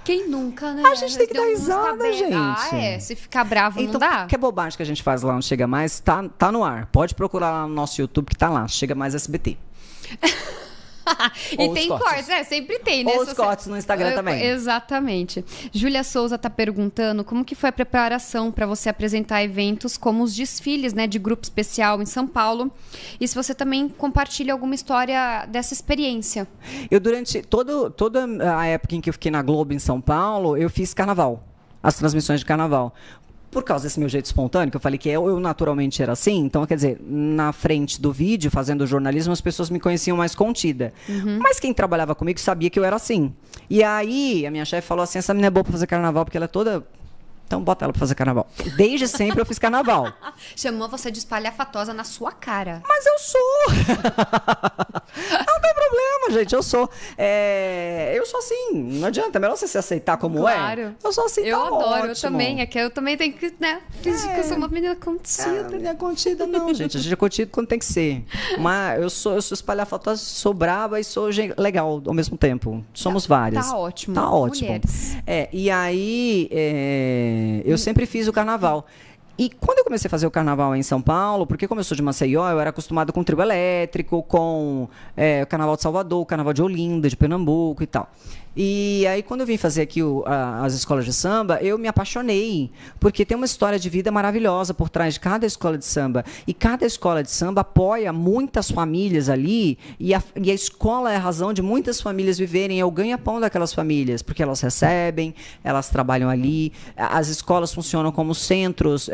Speaker 1: Quem nunca, né?
Speaker 2: A gente tem que dar risada, gente.
Speaker 1: Se ficar bravo,
Speaker 2: então,
Speaker 1: não dá.
Speaker 2: Que bobagem que a gente faz lá no Chega Mais, tá no ar. Pode procurar lá no nosso YouTube que tá lá, Chega Mais SBT.
Speaker 1: E tem cortes, sempre tem, né?
Speaker 2: Ou os cortes no Instagram também.
Speaker 1: Exatamente. Júlia Souza tá perguntando como que foi a preparação para você apresentar eventos como os desfiles, né, de grupo especial em São Paulo. E se você também compartilha alguma história dessa experiência.
Speaker 2: Eu, durante toda a época em que eu fiquei na Globo em São Paulo, eu fiz carnaval. As transmissões de carnaval. Por causa desse meu jeito espontâneo, que eu falei que eu naturalmente era assim, então, quer dizer, na frente do vídeo, fazendo jornalismo, as pessoas me conheciam mais contida. Mas quem trabalhava comigo sabia que eu era assim. E aí, a minha chefe falou assim, essa menina é boa pra fazer carnaval, porque ela é toda... Então, bota ela pra fazer carnaval. Desde sempre eu fiz carnaval.
Speaker 1: Chamou você de espalhafatosa na sua cara.
Speaker 2: Mas eu sou! Não tem problema, gente, eu sou. Eu sou assim, não adianta, é melhor você se aceitar como
Speaker 1: claro.
Speaker 2: Eu sou assim,
Speaker 1: eu
Speaker 2: tá
Speaker 1: adoro,
Speaker 2: ótimo.
Speaker 1: eu também. É que eu também tenho que, né, fingir que eu sou uma menina contida.
Speaker 2: Menina contida não, gente. A gente é contida quando tem que ser. Mas eu sou espalhafatosa, sou braba e sou legal ao mesmo tempo. Somos várias.
Speaker 1: Tá ótimo.
Speaker 2: Tá ótimo.
Speaker 1: Mulheres.
Speaker 2: E aí, eu sempre fiz o carnaval. E quando eu comecei a fazer o carnaval em São Paulo, porque como eu sou de Maceió, eu era acostumado com trio elétrico, com o carnaval de Salvador, o carnaval de Olinda, de Pernambuco e tal. E aí, quando eu vim fazer aqui as escolas de samba, eu me apaixonei, porque tem uma história de vida maravilhosa por trás de cada escola de samba. E cada escola de samba apoia muitas famílias ali, e a escola é a razão de muitas famílias viverem, é o ganha-pão daquelas famílias, porque elas recebem, elas trabalham ali, as escolas funcionam como centros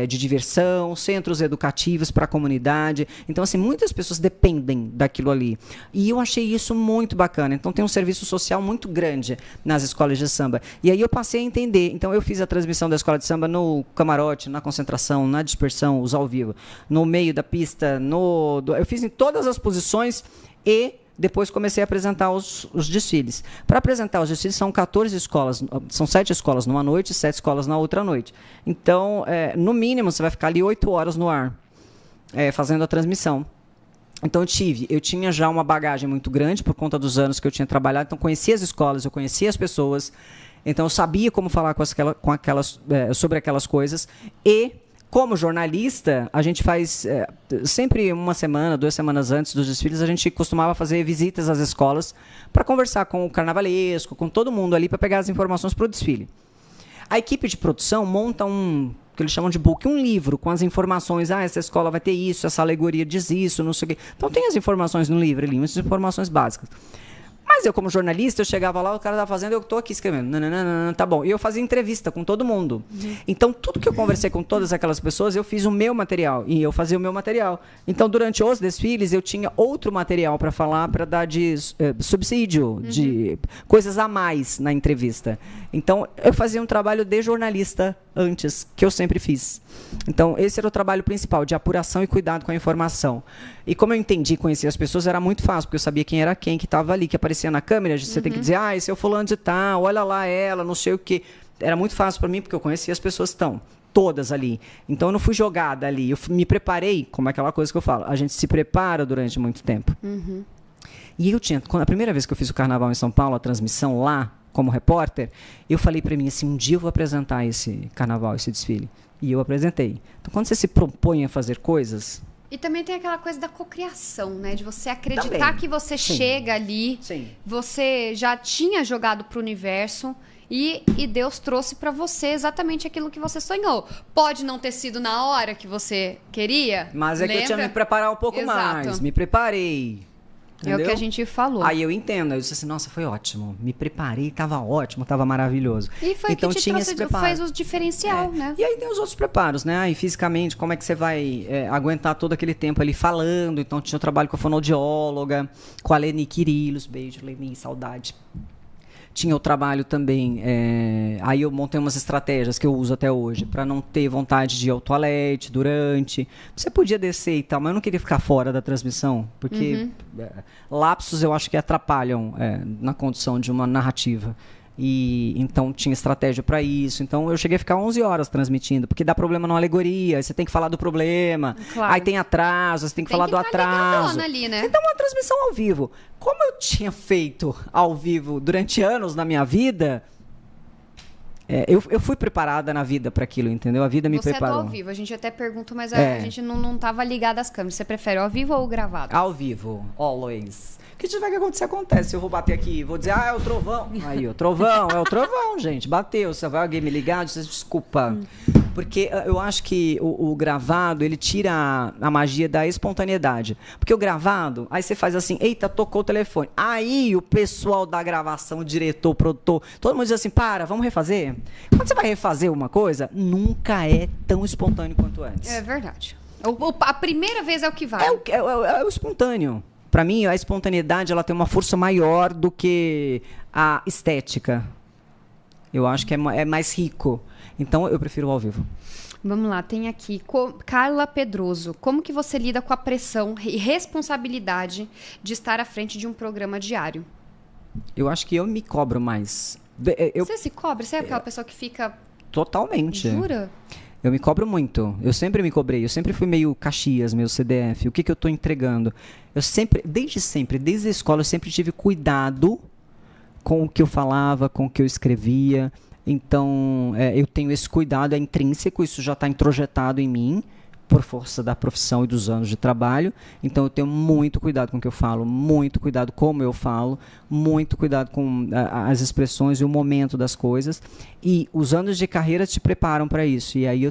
Speaker 2: de diversão, centros educativos para a comunidade. Então, assim, muitas pessoas dependem daquilo ali. E eu achei isso muito bacana. Então, tem um serviço social muito grande nas escolas de samba. E aí eu passei a entender. Então, eu fiz a transmissão da escola de samba no camarote, na concentração, na dispersão, os ao vivo, no meio da pista, eu fiz em todas as posições e depois comecei a apresentar os desfiles. Para apresentar os desfiles, são 14 escolas, são 7 escolas numa noite e 7 escolas na outra noite. Então, no mínimo, você vai ficar ali 8 horas no ar, fazendo a transmissão. Então, eu tinha já uma bagagem muito grande por conta dos anos que eu tinha trabalhado, então conhecia as escolas, eu conhecia as pessoas, então eu sabia como falar sobre aquelas coisas. E, como jornalista, a gente faz sempre 1 semana, 2 semanas antes dos desfiles, a gente costumava fazer visitas às escolas para conversar com o carnavalesco, com todo mundo ali, para pegar as informações para o desfile. A equipe de produção monta que eles chamam de book, um livro com as informações, essa escola vai ter isso, essa alegoria diz isso, não sei o quê. Então tem as informações no livro ali, essas informações básicas. Mas eu, como jornalista, eu chegava lá, o cara estava fazendo, eu estou aqui escrevendo, tá bom. E eu fazia entrevista com todo mundo. Então, tudo que eu conversei com todas aquelas pessoas, eu fiz o meu material, e eu fazia o meu material. Então, durante os desfiles, eu tinha outro material para falar, para dar de subsídio, de coisas a mais na entrevista. Então, eu fazia um trabalho de jornalista antes, que eu sempre fiz. Então, esse era o trabalho principal, de apuração e cuidado com a informação. E como eu entendi e conhecia as pessoas, era muito fácil, porque eu sabia quem era quem que estava ali, que aparecia na câmera, você tem que dizer, esse é o fulano de tal, olha lá ela, não sei o quê. Era muito fácil para mim, porque eu conhecia as pessoas todas ali. Então, eu não fui jogada ali, eu me preparei, como é aquela coisa que eu falo, a gente se prepara durante muito tempo. E a primeira vez que eu fiz o Carnaval em São Paulo, a transmissão lá, como repórter, eu falei para mim assim, um dia eu vou apresentar esse carnaval, esse desfile. E eu apresentei. Então, quando você se propõe a fazer coisas...
Speaker 1: E também tem aquela coisa da cocriação, né? De você acreditar que você chega ali, você já tinha jogado pro universo e Deus trouxe para você exatamente aquilo que você sonhou. Pode não ter sido na hora que você queria,
Speaker 2: mas é que eu tinha que me preparar um pouco mais. Me preparei. Entendeu?
Speaker 1: É o que a gente falou.
Speaker 2: Aí eu entendo, eu disse assim, nossa, foi ótimo, me preparei, tava ótimo, tava maravilhoso.
Speaker 1: E foi então, que te fez o diferencial, né?
Speaker 2: E aí tem os outros preparos, né? Aí fisicamente, como é que você vai aguentar todo aquele tempo ali falando? Então tinha o trabalho com a fonoaudióloga, com a Leni Quirilos, beijo, Leni, saudade. Tinha o trabalho também, aí eu montei umas estratégias que eu uso até hoje, para não ter vontade de ir ao toalete durante. Você podia descer e tal, mas eu não queria ficar fora da transmissão, porque lapsos eu acho que atrapalham na condução de uma narrativa. E então tinha estratégia para isso. Então eu cheguei a ficar 11 horas transmitindo, porque dá problema na alegoria, aí você tem que falar do problema, aí tem atraso, você tem que falar do atraso.
Speaker 1: Ali, né?
Speaker 2: Então uma transmissão ao vivo. Como eu tinha feito ao vivo durante anos na minha vida, eu fui preparada na vida para aquilo, entendeu? A vida me preparou.
Speaker 1: Você é do ao vivo, a gente até pergunta, mas a gente não tava ligado às câmeras. Você prefere ao vivo ou gravado?
Speaker 2: Ao vivo, always. O que tiver que acontecer, acontece. Eu vou bater aqui, vou dizer, é o trovão. Aí, o trovão, é o trovão, gente. Bateu. Se vai alguém me ligar, desculpa. Porque eu acho que o gravado, ele tira a magia da espontaneidade. Porque o gravado, aí você faz assim, eita, tocou o telefone. Aí o pessoal da gravação, o diretor, o produtor, todo mundo diz assim, vamos refazer? Quando você vai refazer uma coisa, nunca é tão espontâneo quanto antes.
Speaker 1: É verdade. A primeira vez é o que vai.
Speaker 2: É o espontâneo. Para mim, a espontaneidade ela tem uma força maior do que a estética. Eu acho que é mais rico. Então, eu prefiro ao vivo.
Speaker 1: Vamos lá, tem aqui Carla Pedroso. Como que você lida com a pressão e responsabilidade de estar à frente de um programa diário?
Speaker 2: Eu acho que eu me cobro mais.
Speaker 1: Você se cobra? Você é aquela pessoa que fica...
Speaker 2: Totalmente.
Speaker 1: Jura?
Speaker 2: Eu me cobro muito. Eu sempre me cobrei. Eu sempre fui meio Caxias, meio CDF. O que eu estou entregando? Eu sempre, desde a escola, eu sempre tive cuidado com o que eu falava, com o que eu escrevia. Então, eu tenho esse cuidado, é intrínseco, isso já está introjetado em mim, por força da profissão e dos anos de trabalho. Então, eu tenho muito cuidado com o que eu falo, muito cuidado como eu falo, muito cuidado com as expressões e o momento das coisas. E os anos de carreira te preparam para isso. E aí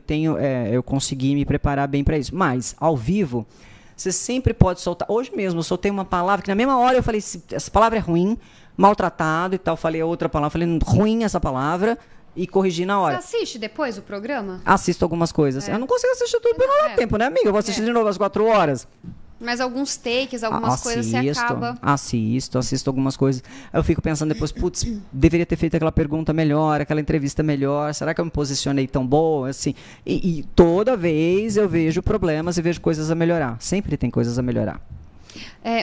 Speaker 2: eu consegui me preparar bem para isso. Mas, ao vivo, você sempre pode soltar. Hoje mesmo, eu soltei uma palavra que na mesma hora eu falei, essa palavra é ruim, maltratado e tal. Falei outra palavra, falei, ruim essa palavra. E corrigir na hora.
Speaker 1: Você assiste depois o programa?
Speaker 2: Assisto algumas coisas. Eu não consigo assistir tudo porque não dá tempo, né, amiga? Eu vou assistir de novo às 4 horas.
Speaker 1: Mas alguns takes, algumas coisas você acaba...
Speaker 2: Assisto algumas coisas. Aí eu fico pensando depois, putz, deveria ter feito aquela pergunta melhor, aquela entrevista melhor. Será que eu me posicionei tão boa? Assim, e toda vez eu vejo problemas e vejo coisas a melhorar. Sempre tem coisas a melhorar.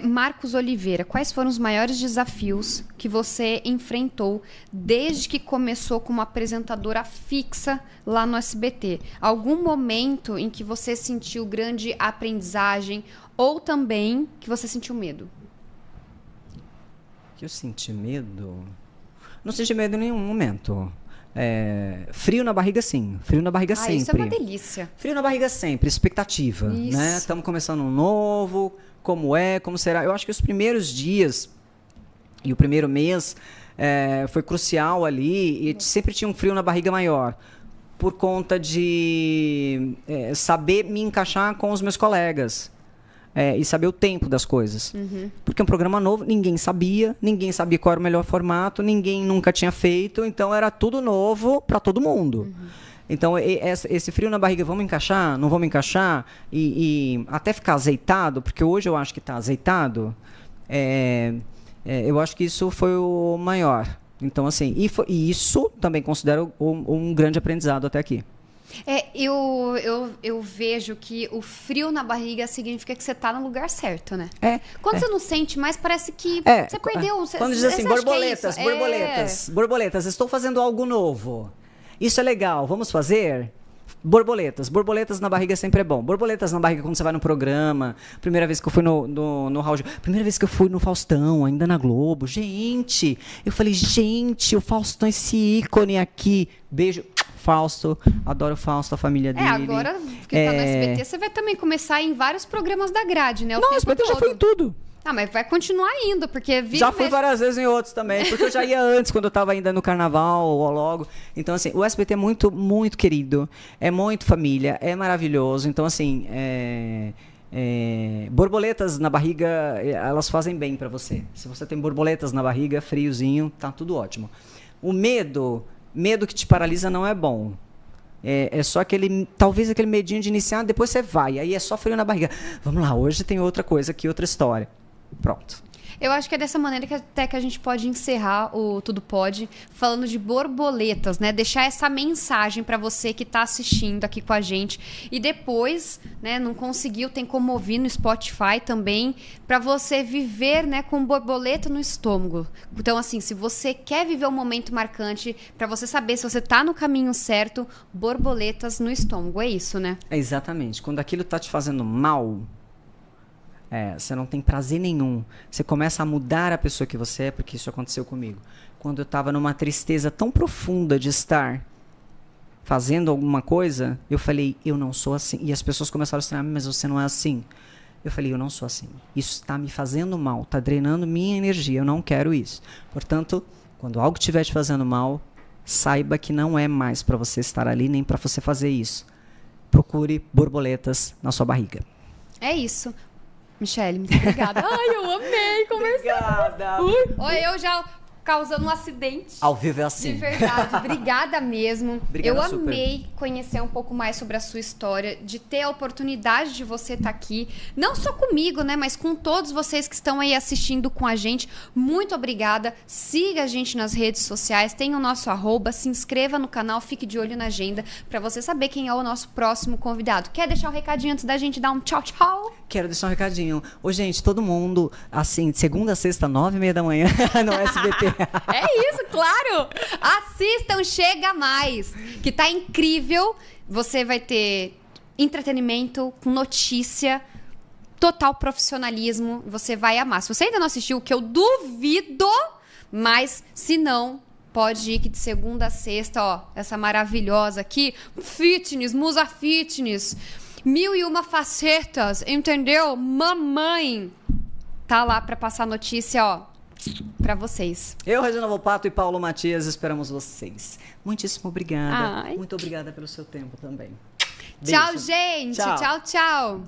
Speaker 1: Marcos Oliveira, quais foram os maiores desafios que você enfrentou desde que começou como apresentadora fixa lá no SBT? Algum momento em que você sentiu grande aprendizagem ou também que você sentiu medo?
Speaker 2: Que eu senti medo? Não senti medo em nenhum momento. Frio na barriga, sim. Frio na barriga sempre.
Speaker 1: Isso é uma delícia.
Speaker 2: Frio na barriga sempre. Expectativa, né? Estamos começando um novo... Como será? Eu acho que os primeiros dias e o primeiro mês foi crucial ali e sempre tinha um frio na barriga maior por conta de saber me encaixar com os meus colegas e saber o tempo das coisas. Porque é um programa novo, ninguém sabia qual era o melhor formato, ninguém nunca tinha feito, então era tudo novo para todo mundo. Então, esse frio na barriga, vamos encaixar? Não vamos encaixar? E até ficar azeitado, porque hoje eu acho que está azeitado, eu acho que isso foi o maior. Então, assim, e isso também considero um grande aprendizado até aqui.
Speaker 1: Eu vejo que o frio na barriga significa que você está no lugar certo, né? Quando você não sente mais, parece que você perdeu.
Speaker 2: Quando diz assim, borboletas, estou fazendo algo novo. Isso é legal, vamos fazer? Borboletas na barriga sempre é bom. Borboletas na barriga quando você vai no programa. Primeira vez que eu fui no Raul Gil. Primeira vez que eu fui no Faustão, ainda na Globo. Gente, eu falei, o Faustão, esse ícone aqui. Beijo, Fausto. Adoro o Fausto, a família dele.
Speaker 1: Agora que tá no SBT, você vai também começar em vários programas da grade, né?
Speaker 2: Não, o SBT já foi em tudo.
Speaker 1: Mas vai continuar indo, porque...
Speaker 2: Já fui várias vezes em outros também, porque eu já ia antes, quando eu estava ainda no carnaval ou logo. Então, assim, o SBT é muito, muito querido, é muito família, é maravilhoso. Então, assim, borboletas na barriga, elas fazem bem para você. Se você tem borboletas na barriga, friozinho, tá tudo ótimo. O medo que te paralisa não é bom. É só talvez aquele medinho de iniciar, depois você vai, aí é só frio na barriga. Vamos lá, hoje tem outra coisa aqui, outra história. Pronto.
Speaker 1: Eu acho que é dessa maneira que até que a gente pode encerrar o Tudo Pode, falando de borboletas, né? Deixar essa mensagem para você que está assistindo aqui com a gente e depois, né, não conseguiu, tem como ouvir no Spotify também, para você viver, né, com borboleta no estômago. Então, assim, se você quer viver um momento marcante, para você saber se você está no caminho certo, borboletas no estômago, é isso, né?
Speaker 2: Exatamente. Quando aquilo tá te fazendo mal, você não tem prazer nenhum. Você começa a mudar a pessoa que você é, porque isso aconteceu comigo. Quando eu estava numa tristeza tão profunda de estar fazendo alguma coisa, eu falei, eu não sou assim. E as pessoas começaram a estranhar, mas você não é assim. Eu falei, eu não sou assim. Isso está me fazendo mal, está drenando minha energia, eu não quero isso. Portanto, quando algo estiver te fazendo mal, saiba que não é mais para você estar ali, nem para você fazer isso. Procure borboletas na sua barriga.
Speaker 1: É isso. Michele, muito obrigada. Ai, eu amei conversar.
Speaker 2: Obrigada.
Speaker 1: Olha, eu já causando um acidente.
Speaker 2: Ao vivo é assim.
Speaker 1: De verdade. Obrigada mesmo.
Speaker 2: Obrigada,
Speaker 1: eu amei conhecer um pouco mais sobre a sua história, de ter a oportunidade de você estar aqui, não só comigo, né, mas com todos vocês que estão aí assistindo com a gente. Muito obrigada. Siga a gente nas redes sociais, tem o nosso @, se inscreva no canal, fique de olho na agenda para você saber quem é o nosso próximo convidado. Quer deixar um recadinho antes da gente dar um tchau, tchau?
Speaker 2: Quero deixar um recadinho. Ô, gente, todo mundo, assim, de segunda a sexta, 9h30 da manhã, no SBT.
Speaker 1: É isso, claro! Assistam Chega Mais, que tá incrível. Você vai ter entretenimento com notícia, total profissionalismo. Você vai amar. Se você ainda não assistiu, o que eu duvido, mas se não, pode ir que de segunda a sexta, ó, essa maravilhosa aqui, fitness, musa fitness, 1001 facetas, entendeu? Mamãe tá lá pra passar notícia, ó, pra vocês.
Speaker 2: Eu, Regina Volpato e Paulo Matias, esperamos vocês. Muitíssimo obrigada.
Speaker 1: Ai.
Speaker 2: Muito obrigada pelo seu tempo também.
Speaker 1: Tchau,
Speaker 2: Beijo.
Speaker 1: gente. Tchau, tchau.